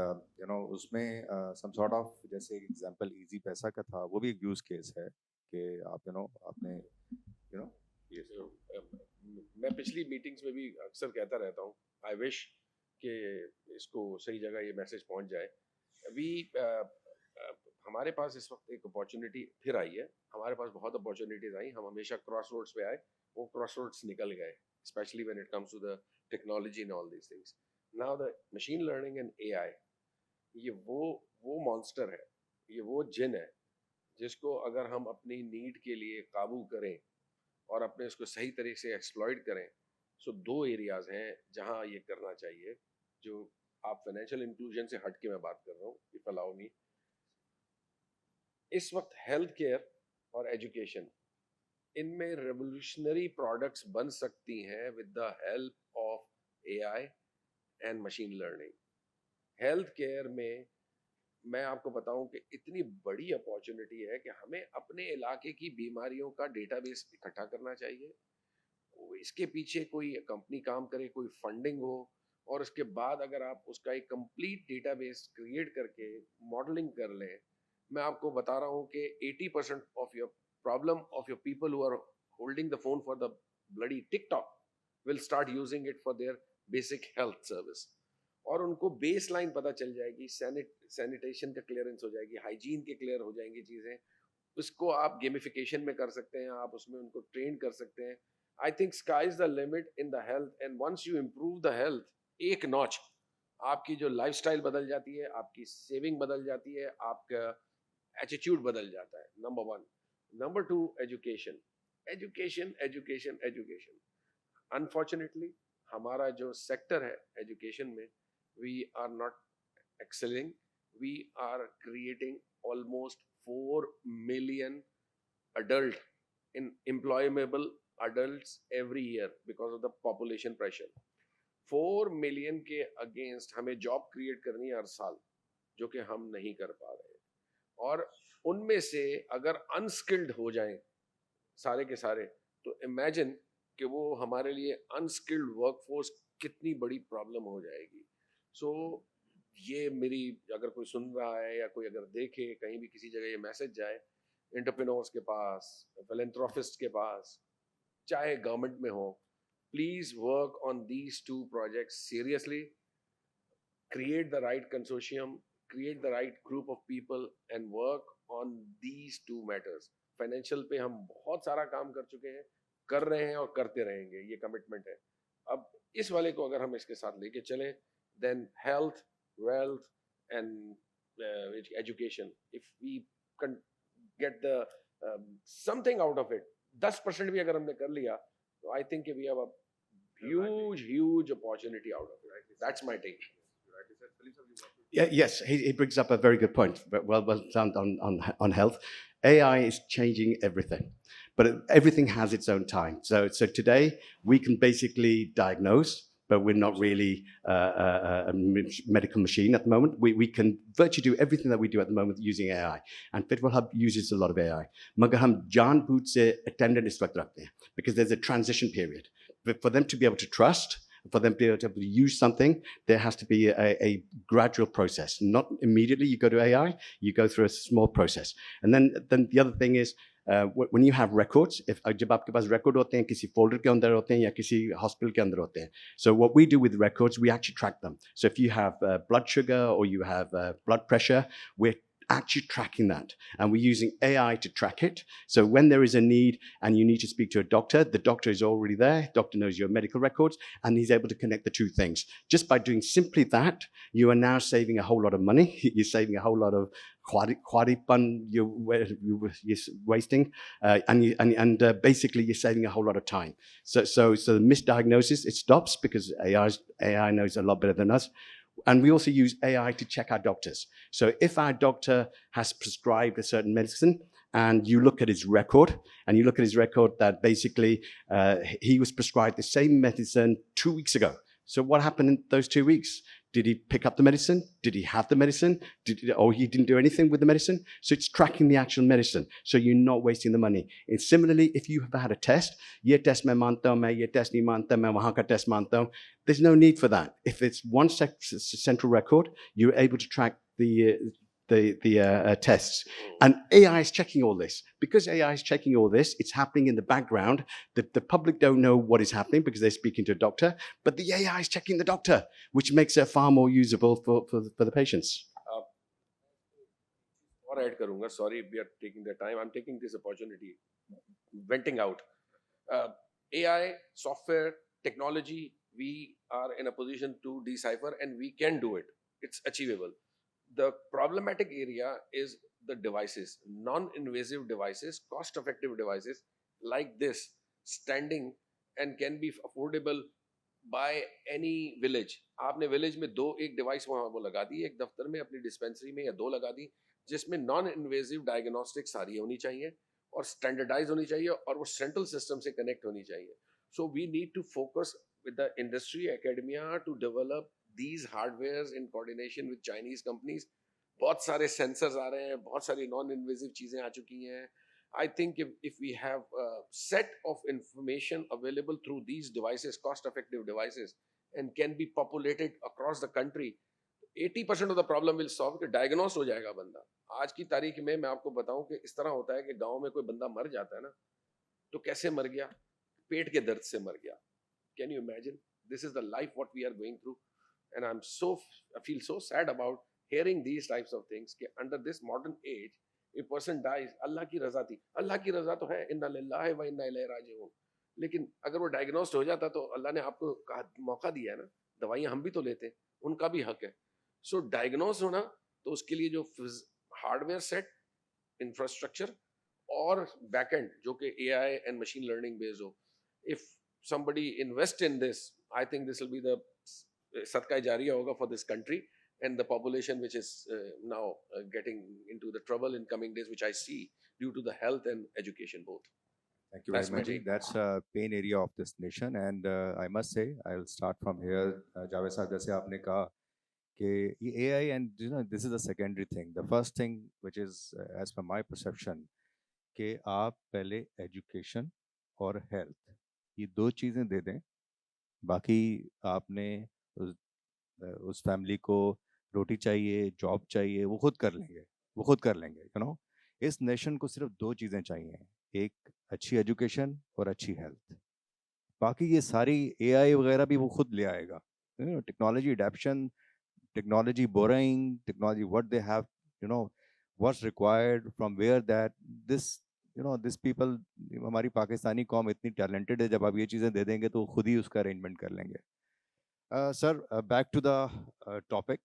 उसमें some sort of जैसे एग्जांपल इजी पैसा का था, वो भी एक यूज केस है कि आप आपने ये मैं पिछली मीटिंग्स में भी अक्सर कहता रहता हूँ, आई विश कि इसको सही जगह ये मैसेज पहुँच जाए। अभी हमारे पास इस वक्त एक अपॉर्चुनिटी फिर आई है, हमारे पास बहुत अपॉर्चुनिटीज आई, हम हमेशा क्रॉस रोड्स पे आए, वो क्रॉस रोड्स निकल गए, specially when it comes to the technology and all these things. Now the machine learning and AI, ये वो मॉन्स्टर है, ये वो जिन है जिसको अगर हम अपनी नीड के लिए काबू करें और अपने उसको सही तरीके से एक्सप्लॉइट करें, सो दो एरियाज हैं जहां ये करना चाहिए, जो आप फाइनेंशियल इंक्लूजन से हट के मैं बात कर रहा हूँ, इफ अलाउ मी। इस वक्त हेल्थ केयर और एजुकेशन, इनमें रेवोल्यूशनरी प्रोडक्ट्स बन सकती हैं with the help of AI and machine learning. Health care में मैं आपको बताऊं कि इतनी बड़ी अपॉर्चुनिटी है कि हमें अपने इलाके की बीमारियों का डेटाबेस इकट्ठा करना चाहिए, इसके पीछे कोई कंपनी काम करे, कोई फंडिंग हो, और उसके बाद अगर आप उसका एक कंप्लीट डेटाबेस क्रिएट करके मॉडलिंग कर लें, मैं आपको बता रहा हूं कि 80% of your problem of your people who are holding the phone for the bloody TikTok will start using it for their basic health service, और उनको बेस लाइन पता चल जाएगी, सैनिटेशन का क्लियरेंस हो जाएगी, हाइजीन के क्लियर हो जाएंगी चीज़ें, उसको आप गेमिफिकेशन में कर सकते हैं, आप उसमें उनको ट्रेन कर सकते हैं। I think sky is the limit in the health, and once you improve the health एक नॉच, आपकी जो लाइफस्टाइल बदल जाती है, आपकी सेविंग बदल जाती है, आपका एटीट्यूड बदल जाता है, number one. Number to, education education education education. Unfortunately हमारा जो सेक्टर है एजुकेशन में, we are not excelling. We are creating almost 4 million adult in employable adults every year because of the population pressure. 4 million के against हमें job create करनी है हर साल, जो कि हम नहीं कर पा रहे हैं, और उनमें से अगर अनस्किल्ड हो जाएं सारे के सारे, तो इमेजिन कि वो हमारे लिए अनस्किल्ड वर्कफोर्स कितनी बड़ी प्रॉब्लम हो जाएगी। सो ये मेरी, अगर कोई सुन रहा है या कोई अगर देखे कहीं भी किसी जगह ये मैसेज जाए एंटरप्रेन्योर्स के पास, फिलैंथ्रोपिस्ट के पास, चाहे गवर्नमेंट में हो, please work on these two projects seriously, create the right consortium, create the right group of people and work on these two matters. Financial पे हम बहुत सारा काम कर चुके हैं, कर रहे हैं और करते रहेंगे, ये कमिटमेंट है। अब इस वाले को अगर हम इसके साथ लेके चलें, then health, wealth and education, if we can get the something out of it, 10% भी अगर हमने कर लिया, तो I think we have a huge opportunity out of it. That's my take. Yeah, yes, he brings up a very good point. Well done on health. AI is changing everything, but everything has its own time. So today we can basically diagnose, but we're not really a medical machine at the moment. We can virtually do everything that we do at the moment using AI, and Fitwell Hub uses a lot of AI. Magar hum janbooz se attendant is waqt rakhte hain, because there's a transition period. But for them to be able to trust, for them to be able to use something, there has to be a gradual process. Not immediately you go to AI, you go through a small process. And then the other thing is, when you have records, if जब आपके पास record होते हैं, किसी folder के अंदर होते हैं या किसी hospital के अंदर होते हैं. So what we do with records, we actually track them. So if you have blood sugar or you have blood pressure, we're actually tracking that, and we're using AI to track it. So when there is a need and you need to speak to a doctor, the doctor is already there, doctor knows your medical records, and he's able to connect the two things. Just by doing simply that, you are now saving a whole lot of money. You're saving a whole lot of khwaripan you're wasting, and basically you're saving a whole lot of time. So the misdiagnosis, it stops because AI knows a lot better than us. And we also use AI to check our doctors. So if our doctor has prescribed a certain medicine and you look at his record, and you look at his record that basically he was prescribed the same medicine 2 weeks ago. So what happened in those 2 weeks? Did he pick up the medicine? Did he have the medicine? Or he didn't do anything with the medicine? So it's tracking the actual medicine. So you're not wasting the money. And similarly, if you have had a test, ye test mein manta hu, main ye test nahi manta, main wahan ka test manta hu, there's no need for that. If it's one central record, you're able to track the tests. And AI is checking all this. Because AI is checking all this, it's happening in the background. The public don't know what is happening because they're speaking to a doctor, but the AI is checking the doctor, which makes it far more usable for the patients. और add करूंगा, sorry we are taking the time, I'm taking this opportunity, venting out. AI, software, technology, we are in a position to decipher and we can do it. It's achievable. The problematic area is the devices, non-invasive devices, cost-effective devices like this, standing and can be affordable by any village. आपने village में दो एक device वहाँ वो लगा दी, एक दफ्तर में अपनी dispensary में या दो लगा दी, जिसमें non-invasive diagnostics सारी होनी चाहिए और standardized होनी चाहिए और वो central system से connect होनी चाहिए. So we need to focus with the industry, academia to develop these hardwares in coordination with Chinese companies. बहुत सारे sensors आ रहे हैं, बहुत सारी non-invasive चीजें आ चुकी हैं. I think if we have a set of information available through these devices, cost-effective devices, and can be populated across the country, 80% of the problem will solve. कि diagnose हो जाएगा बंदा. आज की तारीख में मैं आपको बताऊं कि इस तरह होता है कि गांव में कोई बंदा मर जाता है ना, तो कैसे मर गया? पेट के दर्द से मर गया. Can you imagine? This is the life what we are going through, and I feel so sad about hearing these types of things. कि under this modern age, a person dies, अल्लाह की रजा थी. अल्लाह की रजा तो है, इन्ना लिल्लाहि व इन्ना इलैहि राजिऊन. लेकिन अगर वो डायग्नोस्ड हो जाता तो अल्लाह ने आपको मौका दिया है ना, दवाइयां हम भी तो लेते हैं, उनका भी हक है. सो डायग्नोस होना, तो उसके लिए जो हार्डवेयर सेट, इंफ्रास्ट्रक्चर और बैकएंड जो कि AI and machine learning based हो, if somebody invest in this, I think this will be the sadqa jariya hoga for this country and the population which is now getting into the trouble in coming days, which I see due to the health and education both. Thank you very That's my much. take. That's a pain area of this nation, and I must say, I'll start from here. Javed sahab, जैसे आपने कहा कि ये AI and this is the secondary thing. The first thing, which is as per my perception, कि आप पहले education और health ये दो चीज़ें दे दें, बाकी आपने उस फैमिली को रोटी चाहिए, जॉब चाहिए, वो खुद कर लेंगे, वो खुद कर लेंगे. इस नेशन को सिर्फ दो चीज़ें चाहिए, एक अच्छी एजुकेशन और अच्छी हेल्थ. बाकी ये सारी AI वगैरह भी वो खुद ले आएगा. Technology adaptation, technology borrowing, technology what they have, what's required from where that this people, हमारी पाकिस्तानी कौम इतनी टैलेंटेड है, जब आप ये चीज़ें दे देंगे तो खुद ही उसका अरेंजमेंट कर लेंगे. Sir, back to the topic.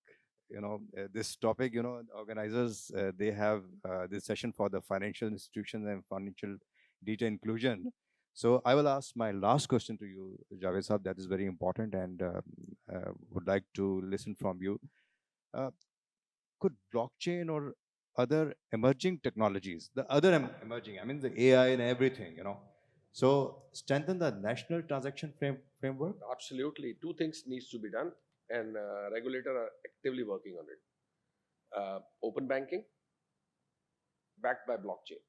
This topic, organizers, they have this session for the financial institutions and financial data inclusion. So I will ask my last question to you, Javed Saab, that is very important, and would like to listen from you. Could blockchain or other emerging technologies, the other emerging, I mean the AI and everything, so strengthen the national transaction framework? Absolutely. Two things needs to be done, and regulator are actively working on it. Open banking backed by blockchain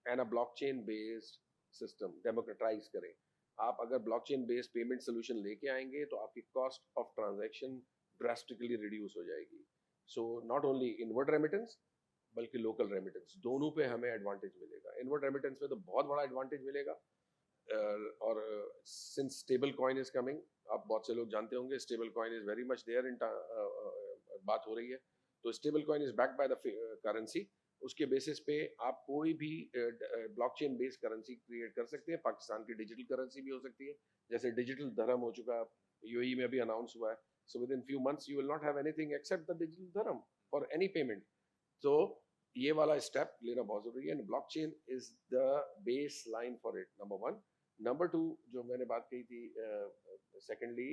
and a blockchain based system democratize करें. आप अगर blockchain based payment solution लेके आएंगे तो आपकी cost of transaction drastically reduce हो जाएगी. So not only inward remittance बल्कि local remittance दोनों पे हमें advantage मिलेगा. Inward remittance में तो बहुत बड़ा advantage मिलेगा. और since stable coin is coming, आप बहुत से लोग जानते होंगे stable coin is very much there in बात हो रही है, तो stable coin is backed by the currency. उसके बेसिस पे आप कोई भी ब्लॉकचेन बेस्ड करेंसी क्रिएट कर सकते हैं. पाकिस्तान की डिजिटल करेंसी भी हो सकती है, जैसे डिजिटल धर्म हो चुका है, यूएई में भी अनाउंस हुआ है. So with in few months you will not have anything accept the digital धर्म फॉर एनी पेमेंट. तो ये वाला स्टेप लेना बहुत जरूरी है, and blockchain is the base line for it. Number one. Number to जो मैंने बात कही थी, सेकेंडली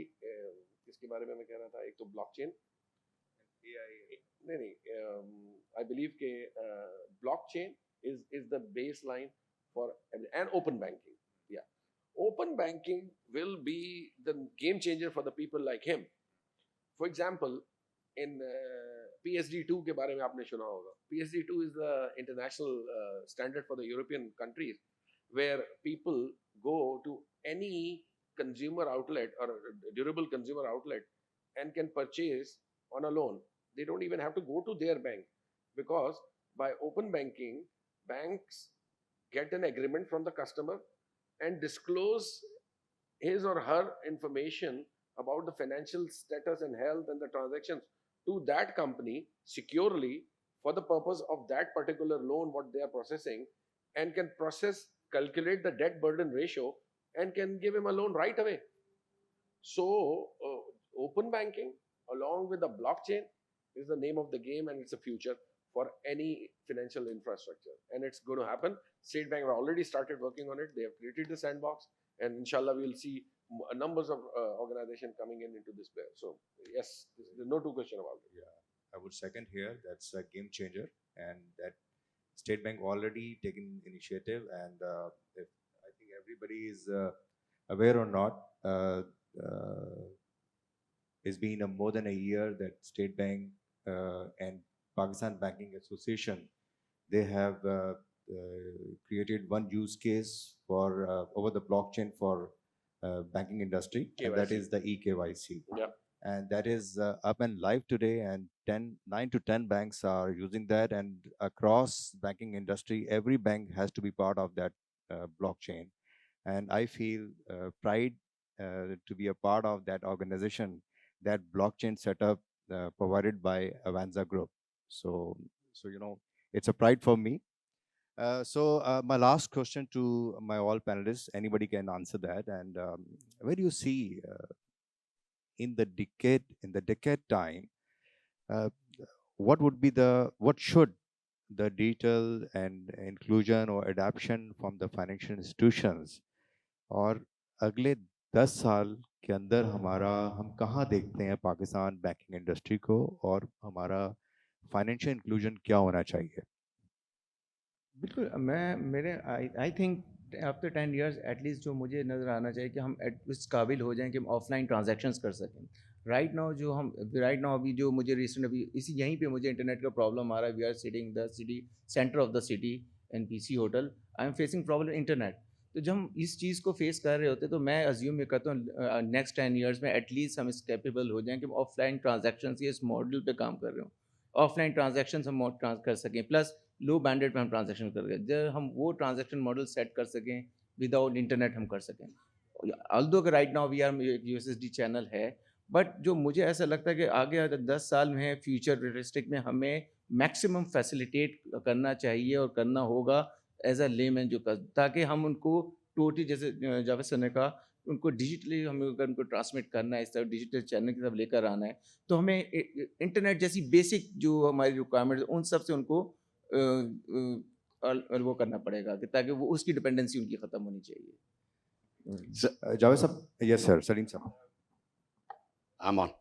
किसके बारे में मैं कह रहा था, एक तो ब्लॉकचेन, नहीं नहीं, आई बिलीव के blockchain is the baseline for and open banking. Yeah, open banking will be the game changer for the people like him. For example, in PSD2 के बारे में आपने सुना होगा. PSD2 is the international standard for the European countries, where people go to any consumer outlet or durable consumer outlet and can purchase on a loan. They don't even have to go to their bank, because by open banking, banks get an agreement from the customer and disclose his or her information about the financial status and health and the transactions to that company securely for the purpose of that particular loan what they are processing, and can calculate the debt burden ratio and can give him a loan right away. So open banking along with the blockchain is the name of the game, and it's a future for any financial infrastructure, and it's going to happen. State Bank have already started working on it. They have created the sandbox, and inshallah we will see numbers of organization coming into this pair. So yes, there's no two question about it. Yeah, I would second here. That's a game changer, and that State Bank already taken initiative, and if I think everybody is aware or not, it's been more than a year that State Bank and Pakistan Banking Association, they have created one use case for over the blockchain for banking industry, and that KYC. is the eKYC. Yeah. And that is up and live today, and 9 to 10 banks are using that, and across banking industry, every bank has to be part of that blockchain. And I feel pride to be a part of that organization, that blockchain setup provided by Avanza Group. So it's a pride for me. My last question to my all panelists, anybody can answer that. And where do you see in the decade time, what should the digital and inclusion or adoption from the financial institutions, और अगले 10 साल के अंदर हम कहाँ देखते हैं Pakistan banking industry को, और हमारा फाइनेंशियल इंक्लूजन क्या होना चाहिए? बिल्कुल, मैं मेरे I think after 10 years at least जो मुझे नज़र आना चाहिए कि हम इस काबिल हो जाएं कि हम ऑफलाइन ट्रांजैक्शंस कर सकें. राइट नाउ अभी जो मुझे रिसेंट अभी इसी यहीं पे मुझे इंटरनेट का प्रॉब्लम आ रहा है. We are sitting the city centre of the city in PC hotel. I am facing problem internet. तो जब हम इस चीज़ को फेस कर रहे होते तो मैं अज्यूम ये करता हूँ नेक्स्ट 10 इयर्स में एटलीस्ट हम इस कैपेबल हो जाएं कि हम ऑफलाइन ट्रांजैक्शंस के इस मॉडल पे काम कर रहे हो. ऑफलाइन ट्रांजैक्शंस हम कर सकें, प्लस लो बैंडेड पे हम ट्रांजैक्शन कर सकें. जब हम वो ट्रांजैक्शन मॉडल सेट कर सकें विदाउट इंटरनेट हम कर सकें. ऑल्दो कि right now we are USSD channel है, बट जो मुझे ऐसा लगता है कि आगे 10 साल में फ्यूचर रियलिस्टिक में हमें मैक्सिमम फैसिलिटेट करना चाहिए और करना होगा एज अ लेमैन जो कर, ताकि हम उनको टोटली जैसे जावेद सर ने कहा उनको डिजिटली हमें अगर उनको ट्रांसमिट करना है, इस तरह डिजिटल चैनल की तरफ लेकर आना है, तो हमें इंटरनेट जैसी बेसिक जो हमारी रिक्वायरमेंट उन सब से उनको वो करना पड़ेगा कि ताकि वो उसकी डिपेंडेंसी उनकी ख़त्म होनी चाहिए. Javed sir, yes sir, Salim sir. I'm on.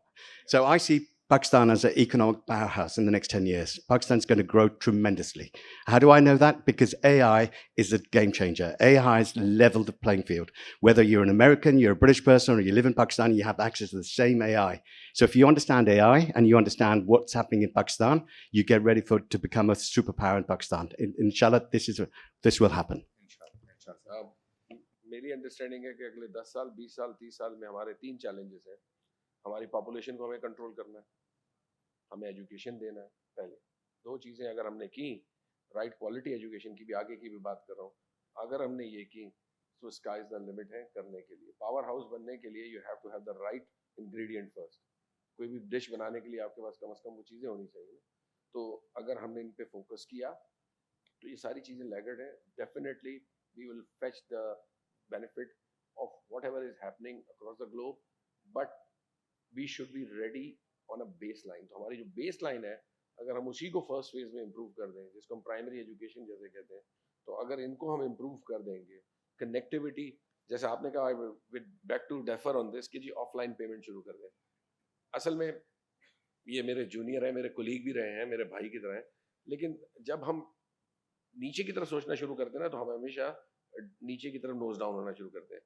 So I see Pakistan as an economic powerhouse in the next 10 years. Pakistan's going to grow tremendously. How do I know that? Because AI is a game changer. AI has leveled the playing field. Whether you're an American, you're a British person, or you live in Pakistan, you have access to the same AI. So if you understand AI and you understand what's happening in Pakistan, you get ready to become a superpower in Pakistan. Inshallah, this will happen. मेरी understanding है कि अगले 10 साल 20 साल 30 साल में हमारे 3 challenges हैं. हमारी पॉपुलेशन को हमें कंट्रोल करना है, हमें एजुकेशन देना है. पहले 2 चीज़ें अगर हमने की, राइट क्वालिटी एजुकेशन की भी आगे की भी बात कर रहा हूँ, अगर हमने ये की तो स्काई इज द लिमिट है करने के लिए. पावर हाउस बनने के लिए you have to have the right ingredient first. कोई भी डिश बनाने के लिए आपके पास कम से कम वो चीज़ें होनी चाहिए. तो अगर हमने इन पे फोकस किया तो ये सारी चीज़ें लैगर्ड है. Definitely we will fetch the benefit of whatever is happening across the globe, but we should be ready on a baseline. तो हमारी जो baseline है, अगर हम उसी को फर्स्ट फेज में इम्प्रूव कर दें, जिसको हम प्राइमरी एजुकेशन जैसे कहते हैं, तो अगर इनको हम इम्प्रूव कर देंगे, कनेक्टिविटी जैसे आपने कहा with back to defer on this कि जी ऑफलाइन पेमेंट शुरू कर दें। असल में ये मेरे जूनियर हैं, मेरे कोलीग भी रहे हैं, मेरे भाई की तरह हैं, लेकिन जब हम नीचे की तरफ सोचना शुरू करते हैं ना, तो हम हमेशा नीचे की तरफ नोज डाउन होना शुरू करते हैं।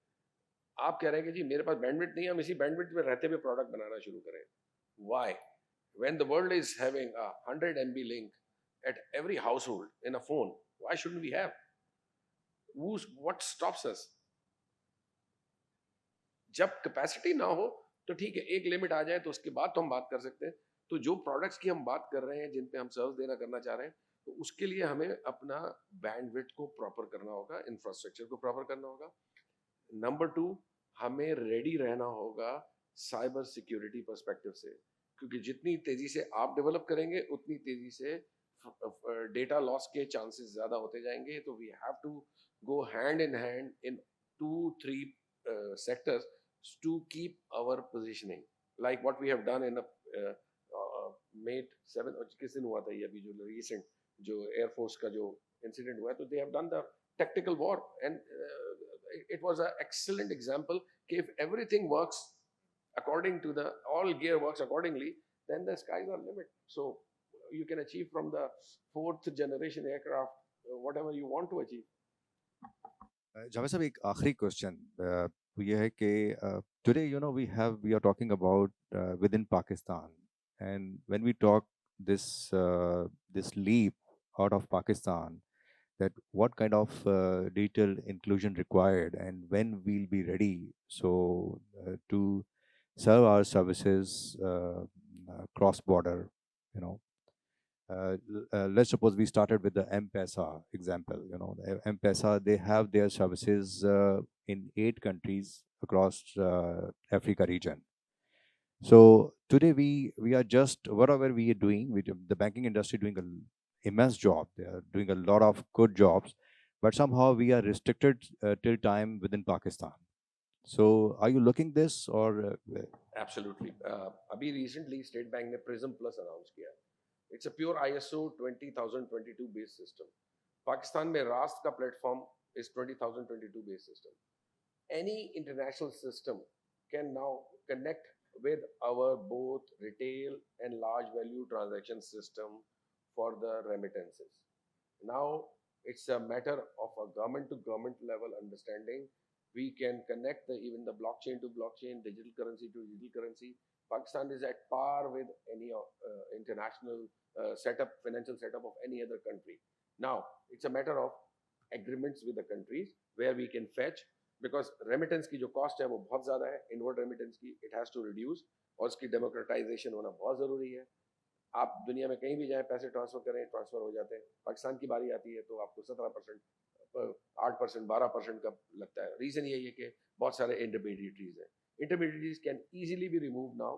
आप कह रहे हैं कि जी मेरे पास बैंडविड्थ नहीं है, हम इसी बैंडविड्थ में रहते हुए प्रोडक्ट बनाना शुरू करें। Why? When the world is having a 100 MB link at every household in a phone, why shouldn't we have? What stops us? जब कैपेसिटी ना हो तो ठीक है, एक लिमिट आ जाए तो उसके बाद तो हम बात कर सकते हैं। तो जो प्रोडक्ट्स की हम बात कर रहे हैं, जिन पे हम सर्विस देना करना चाह रहे हैं, तो उसके लिए हमें अपना बैंडविड्थ को प्रॉपर करना होगा, इंफ्रास्ट्रक्चर को प्रॉपर करना होगा। नंबर 2, हमें रेडी रहना होगा साइबर सिक्योरिटी पर्सपेक्टिव से, क्योंकि जितनी तेजी से आप डेवलप करेंगे उतनी तेजी से डेटा लॉस के चांसेस ज्यादा होते जाएंगे। तो we have to go hand in hand in 2-3 sectors to keep our positioning, like what we have done in a Mate 7, और किस दिन हुआ था ये अभी जो recent जो एयरफोर्स का जो इंसिडेंट हुआ है, तो they have done the tactical war, and it was an excellent example कि if everything works according to the all gear works accordingly, then the skies are limit. So you can achieve from the 4th generation aircraft whatever you want to achieve. Javed साहब, एक आखिरी question ये है कि today we are talking about within Pakistan, and when we talk this this leap out of Pakistan, that what kind of digital inclusion required and when we'll be ready so to serve our services cross border, you know. Let's suppose we started with the M-Pesa example. The M-Pesa, they have their services in 8 countries across Africa region. So today we are just whatever we are doing, the banking industry doing an immense job. They are doing a lot of good jobs, but somehow we are restricted till time within Pakistan. So are you looking this or? Absolutely. अभी recently State Bank ने Prism Plus announce किया। It's a pure ISO 20022 based system. Pakistan में Rust का platform is 20022 based system. Any international system can now connect with our both retail and large value transaction system for the remittances. Now it's a matter of a government to government level understanding. We can connect even the blockchain to blockchain, digital currency to digital currency. Pakistan is at par with any international setup, financial setup of any other country. Now it's a matter of agreements with the countries where we can fetch, because remittance की जो cost है वो बहुत ज़्यादा है, inward remittance की it has to reduce, और उसकी democratization होना बहुत ज़रूरी है। आप दुनिया में कहीं भी जाएं, पैसे ट्रांसफर करें, ट्रांसफर हो जाते हैं। पाकिस्तान की बारी आती है तो आपको 17%, 8%, 12% का लगता है। रीजन यही है कि बहुत सारे इंटरमीडिएटरीज हैं। Intermediaries can easily be remove now,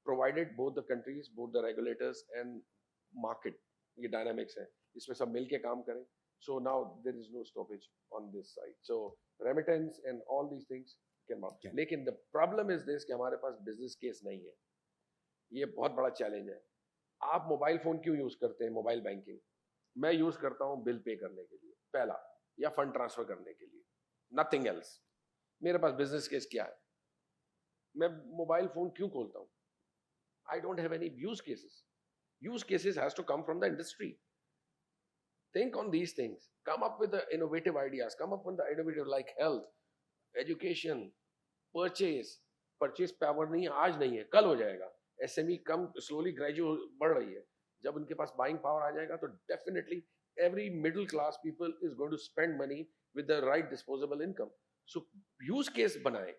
provided both the countries, both the regulators and market, ये डायनामिक्स है, इसमें सब मिलके काम करें। So now there is no stoppage on this side. So remittance and all these things can work. लेकिन the problem is this कि हमारे पास business case नहीं है। ये बहुत बड़ा चैलेंज है। आप मोबाइल फोन क्यों यूज करते हैं? मोबाइल बैंकिंग मैं यूज करता हूं बिल पे करने के लिए पहला, या फंड ट्रांसफर करने के लिए, नथिंग एल्स। मेरे पास बिजनेस केस क्या है? मैं मोबाइल फोन क्यों खोलता हूं? I don't have any use cases. Use cases has to come from the industry. Think on these things. Come up with the innovative ideas. Come up with the innovative like health, education, purchase. Purchase power नहीं आज नहीं है, कल हो जाएगा। SME कम slowly graduate बढ़ रही है। जब उनके पास buying power आ जाएगा तो definitely every middle class people is going to spend money with the right disposable income. So use case बनाएं.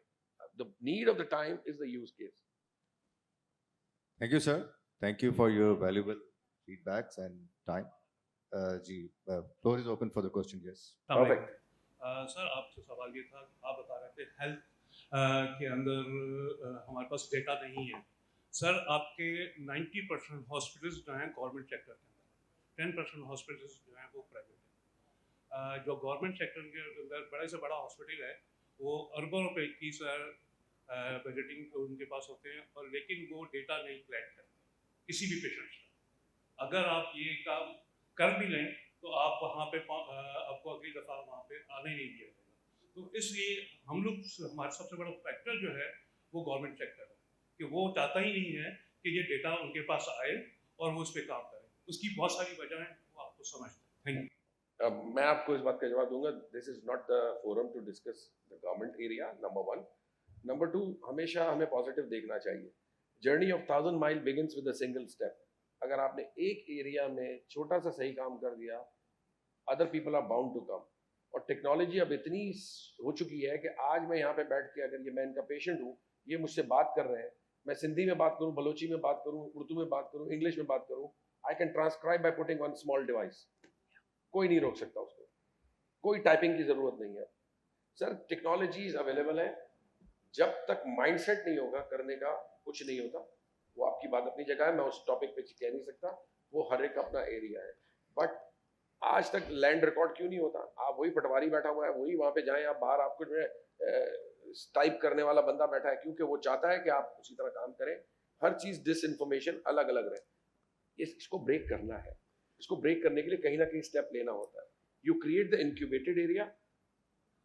The need of the time is the use case. Thank you, sir. Thank you for your valuable feedbacks and time. जी, floor is open for the question. Yes. Perfect. Sir आपसे सवाल ये था, आप बता रहे थे हेल्थ के अंदर हमारे पास डेटा नहीं है। सर आपके 90% हॉस्पिटल्स जो हैं गवर्नमेंट सेक्टर के अंदर, 10% हॉस्पिटल्स जो हैं वो प्राइवेट हैं। जो गवर्नमेंट सेक्टर के अंदर बड़े से बड़ा हॉस्पिटल है वो अरबों रुपए की सर बजटिंग उनके पास होते हैं, और लेकिन वो डेटा नहीं कलेक्ट करते किसी भी पेशेंट का। अगर आप ये काम कर भी लें तो आप वहाँ पे आपको अगली दफ़ा वहाँ पे आने नहीं दिया जाएगा। तो इसलिए हम लोग हमारा सबसे बड़ा फैक्टर जो है वो गवर्नमेंट सेक्टर है कि वो चाहता ही नहीं है कि ये डेटा उनके पास आए और वो उस पर काम करें। उसकी बहुत सारी वजह है, वो आपको समझते हैं। Thank you. मैं आपको इस बात का जवाब दूंगा, this is not the forum to discuss the government area, number one. Number two, हमेशा हमें पॉजिटिव देखना चाहिए। Journey of 1000 mile begins with a single step. अगर आपने एक एरिया में छोटा सा सही काम कर दिया, other people are bound to come. और टेक्नोलॉजी अब इतनी हो चुकी है कि आज मैं यहाँ पे बैठ के, अगर ये मैं इनका पेशेंट हूँ, ये मुझसे बात कर रहे हैं, मैं सिंधी में बात करूँ, बलोची में बात करूँ, उर्दू में बात करूँ, इंग्लिश में बात करूँ, I can transcribe by putting one small device. कोई नहीं रोक सकता उसको, कोई टाइपिंग की जरूरत नहीं है। सर टेक्नोलॉजीज अवेलेबल है, जब तक माइंडसेट नहीं होगा करने का, कुछ नहीं होता। वो आपकी बात अपनी जगह है, मैं उस टॉपिक पे कह नहीं सकता, वो हर एक अपना एरिया है। बट आज तक लैंड रिकॉर्ड क्यों नहीं होता? आप वही पटवारी बैठा हुआ है, वही वहां पे जाएं आप, बाहर आपको जो है टाइप करने वाला बंदा बैठा है, क्योंकि वो चाहता है कि आप उसी तरह काम करें। हर चीज डिसइंफॉर्मेशन अलग अलग रहे। इसको ब्रेक करना है। इसको ब्रेक करने के लिए कहीं ना कहीं स्टेप लेना होता है। You create the incubated area,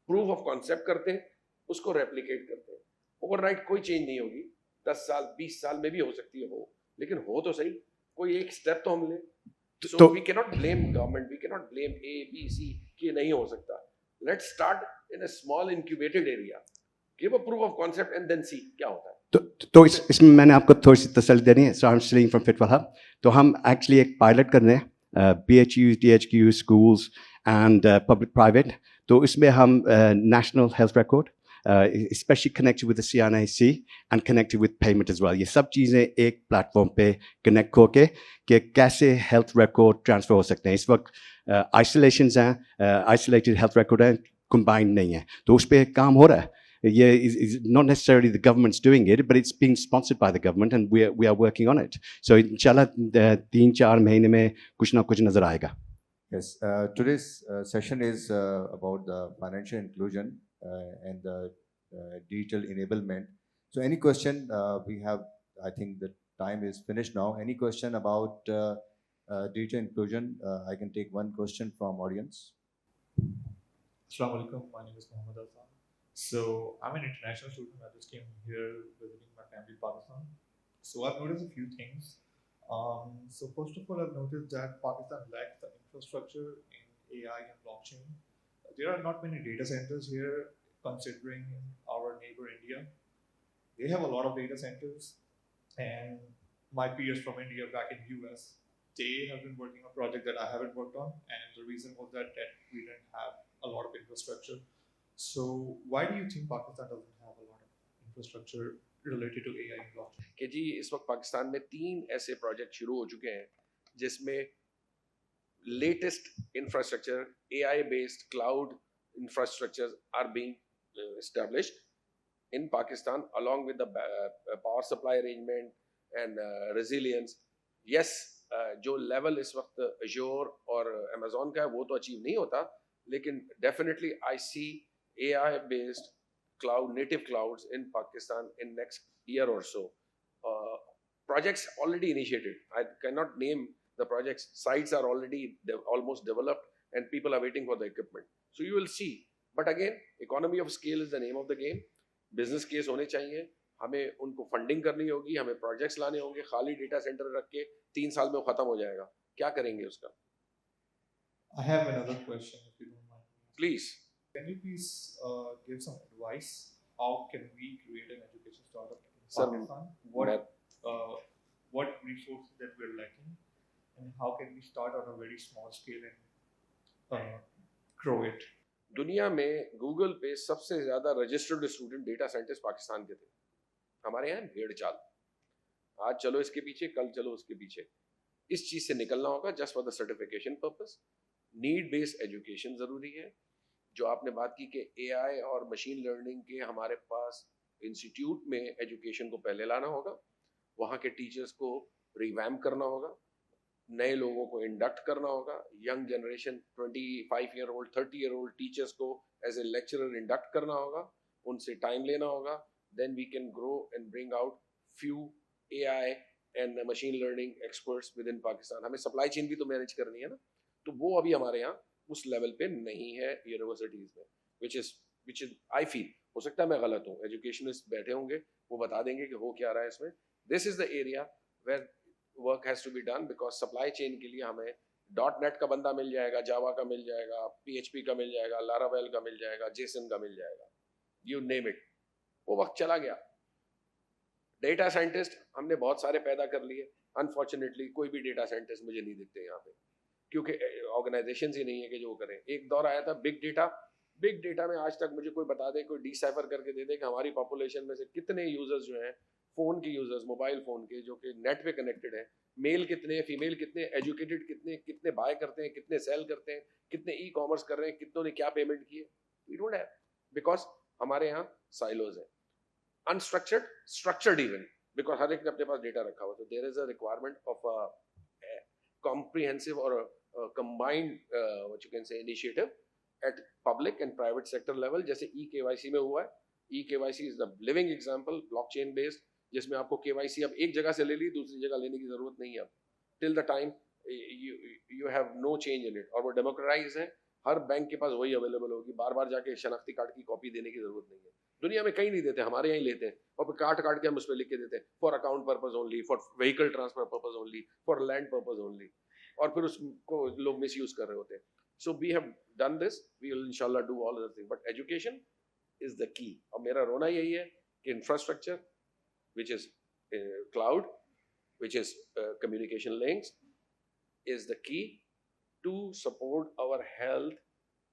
proof of concept करते हैं, उसको रेप्लिकेट करते हैं। ओवरनाइट कोई चेंज नहीं होगी, 10 साल 20 साल में भी हो सकती है, हो, लेकिन हो तो सही, कोई एक स्टेप तो हम लें। So we cannot blame government, we cannot blame A, B, C कि ये नहीं हो सकता। Let's start in a small incubated area, give a proof of concept and then see क्या होता है। तो इसमें मैंने आपको थोड़ी सी तसल्ली देनी है। So I am Saleem from fit for hub. तो हम एक्चुअली एक पायलट कर रहे हैं, BHU, DHQ, schools and public private. तो इसमें हम national health record, especially connected with the CNIC and connected with payment as well. ये सब चीज़ें एक प्लेटफॉर्म पे कनेक्ट होके कि कैसे हेल्थ रिकॉर्ड ट्रांसफ़र हो सकते हैं। इस वक्त आइसोलेशंस हैं, आइसोलेटेड हेल्थ रिकॉर्ड हैं, कंबाइंड नहीं है, तो उस पर काम हो रहा है। Yeah, is not necessarily the government's doing it, but it's being sponsored by the government, and we are working on it. So inshallah, 3-4 महीने में कुछ ना कुछ नजर आएगा. Yes, today's session is about the financial inclusion and the digital enablement. So any question we have, I think the time is finished now. Any question about digital inclusion? I can take one question from audience. Assalamu alaikum, my name is Mohammed Hassan. So I'm an international student. I just came here visiting my family in Pakistan. So I've noticed a few things. So first of all, I've noticed that Pakistan lacks the infrastructure in AI and blockchain. There are not many data centers here, considering our neighbor India. They have a lot of data centers, and my peers from India back in US, they have been working on a project that I haven't worked on, and the reason was that we didn't have a lot of infrastructure. So why do you think Pakistan doesn't have a lot of infrastructure related to AI and blockchain? कि जी इस वक्त पाकिस्तान में 3 ऐसे project शुरू हो चुके हैं जिसमें latest infrastructure, AI based cloud infrastructures are being established in Pakistan along with the power supply arrangement and resilience. Yes, जो लेवल इस वक्त Azure और Amazon का है वो तो अचीव नहीं होता, लेकिन definitely I see AI based cloud, native clouds in Pakistan in next year or so. Projects already initiated. I cannot name the projects. Sites are already almost developed and people are waiting for the equipment. So you will see. But again, economy of scale is the name of the game. Business case होने चाहिए, हमें उनको funding करनी होगी, हमें projects लाने होंगे। खाली डेटा सेंटर रख के 3 साल में खत्म हो जाएगा, क्या करेंगे उसका? I have another question, if you don't mind. Please. Can you please give some advice? How can we create an education startup in Sir, Pakistan? What resources that we're lacking, and how can we start on a very small scale and grow it? दुनिया में Google पे सबसे ज्यादा registered student data scientist Pakistan के थे। हमारे यहाँ भेड़ चाल, आज चलो इसके पीछे, कल चलो उसके पीछे। इस चीज से निकलना होगा just for the certification purpose. Need based education जरूरी है। जो आपने बात की कि एआई और मशीन लर्निंग के हमारे पास इंस्टीट्यूट में एजुकेशन को पहले लाना होगा, वहाँ के टीचर्स को रिवैम्प करना होगा, नए लोगों को इंडक्ट करना होगा। Young generation 25 year old 30 year old teachers को एज ए लेक्चरर इंडक्ट करना होगा, उनसे टाइम लेना होगा। Then we can grow and bring out few AI and machine learning experts within Pakistan. हमें सप्लाई चेन भी तो मैनेज करनी है ना, तो वो अभी हमारे यहाँ उस लेवल पे नहीं है यूनिवर्सिटीज में, which is which is I feel, हो सकता है मैं गलत हूँ, एजुकेशनिस्ट बैठे होंगे वो बता देंगे कि हो क्या रहा है इसमें. This is the area where work has to be done, because supply chain के लिए हमें .NET का बंदा मिल जाएगा, जावा का मिल जाएगा, PHP का मिल जाएगा, लारावेल का मिल जाएगा, जेसन का मिल जाएगा, यू नेम इट. वो वक्त चला गया. डेटा साइंटिस्ट हमने बहुत सारे पैदा कर लिए. अनफॉर्चुनेटली कोई भी डेटा साइंटिस्ट मुझे नहीं दिखते यहाँ पे, क्योंकि ऑर्गेनाइजेशन ही नहीं है कि जो करें. एक दौर आया था बिग डेटा में आज तक मुझे कोई बता दे, कोई डिसाइफर करके दे दे कि हमारी पॉपुलेशन में से कितने यूजर्स जो हैं फोन के यूजर्स, मोबाइल फोन के, जो कि नेट पे कनेक्टेड हैं, मेल कितने, फीमेल कितने, एजुकेटेड कितने, कितने बाय करते हैं, कितने सेल करते हैं, कितने ई कॉमर्स कर रहे हैं, कितनों ने क्या पेमेंट की है. वी डोंट हैव, बिकॉज हमारे यहाँ साइलोज हैं. अनस्ट्रक्चर्ड, स्ट्रक्चर्ड इवन, बिकॉज हर एक ने अपने पास डेटा रखा हुआ. तो there is a requirement of comprehensive or a combined what you can say initiative at public and private sector level, जैसे eKYC में हुआ है. eKYC is the living example, blockchain based, जिसमें आपको KYC अब एक जगह से ले ली, दूसरी जगह लेने की जरूरत नहीं है अब, till the time you have no change in it. और वो डेमोक्रेटाइज है, हर बैंक के पास वही अवेलेबल होगी, बार बार जाके शनाख्ती कार्ड की कॉपी देने की जरूरत नहीं है. दुनिया में कहीं नहीं देते, हमारे यहाँ ही लेते हैं, और फिर काट के हम उस पर लिख के देते हैं, for account purpose only, for vehicle transfer purpose only, for land purpose only, और फिर उसको लोग मिस यूज कर रहे होते हैं. So we have done this, we will इंशाल्लाह do all other thing, but education is the key. और मेरा रोना यही है कि infrastructure which is cloud, which is communication links, is the key to support our health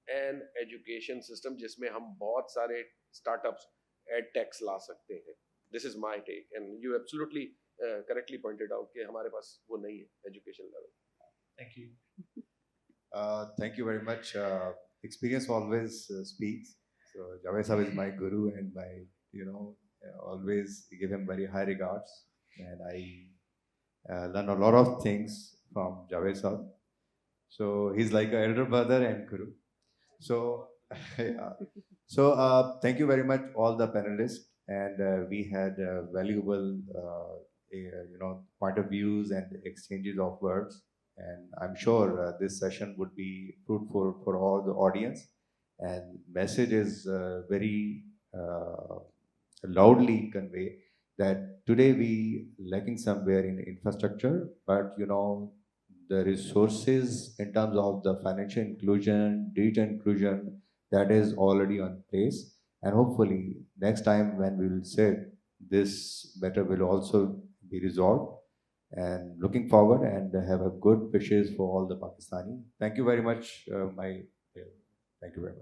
and education system, जिसमें हम बहुत सारे स्टार्टअप्स एड टेक्स ला सकते हैं. This is my take, and you absolutely correctly pointed out कि हमारे पास वो नहीं है education level. Thank you. Thank you very much. Experience always speaks. So Javed Sahab is my guru, and my, always give him very high regards. And I learn a lot of things from Javed Sahab. So he's like an elder brother and guru. So, yeah. So thank you very much, all the panelists, and we had valuable, point of views and exchanges of words. And I'm sure this session would be fruitful for all the audience. And message is very loudly convey that today we lacking somewhere in infrastructure, but the resources in terms of the financial inclusion, digital inclusion, that is already on place. And hopefully next time when we will sit, this matter will also be resolved. And looking forward, and have a good wishes for all the Pakistani. Thank you very much, thank you very much.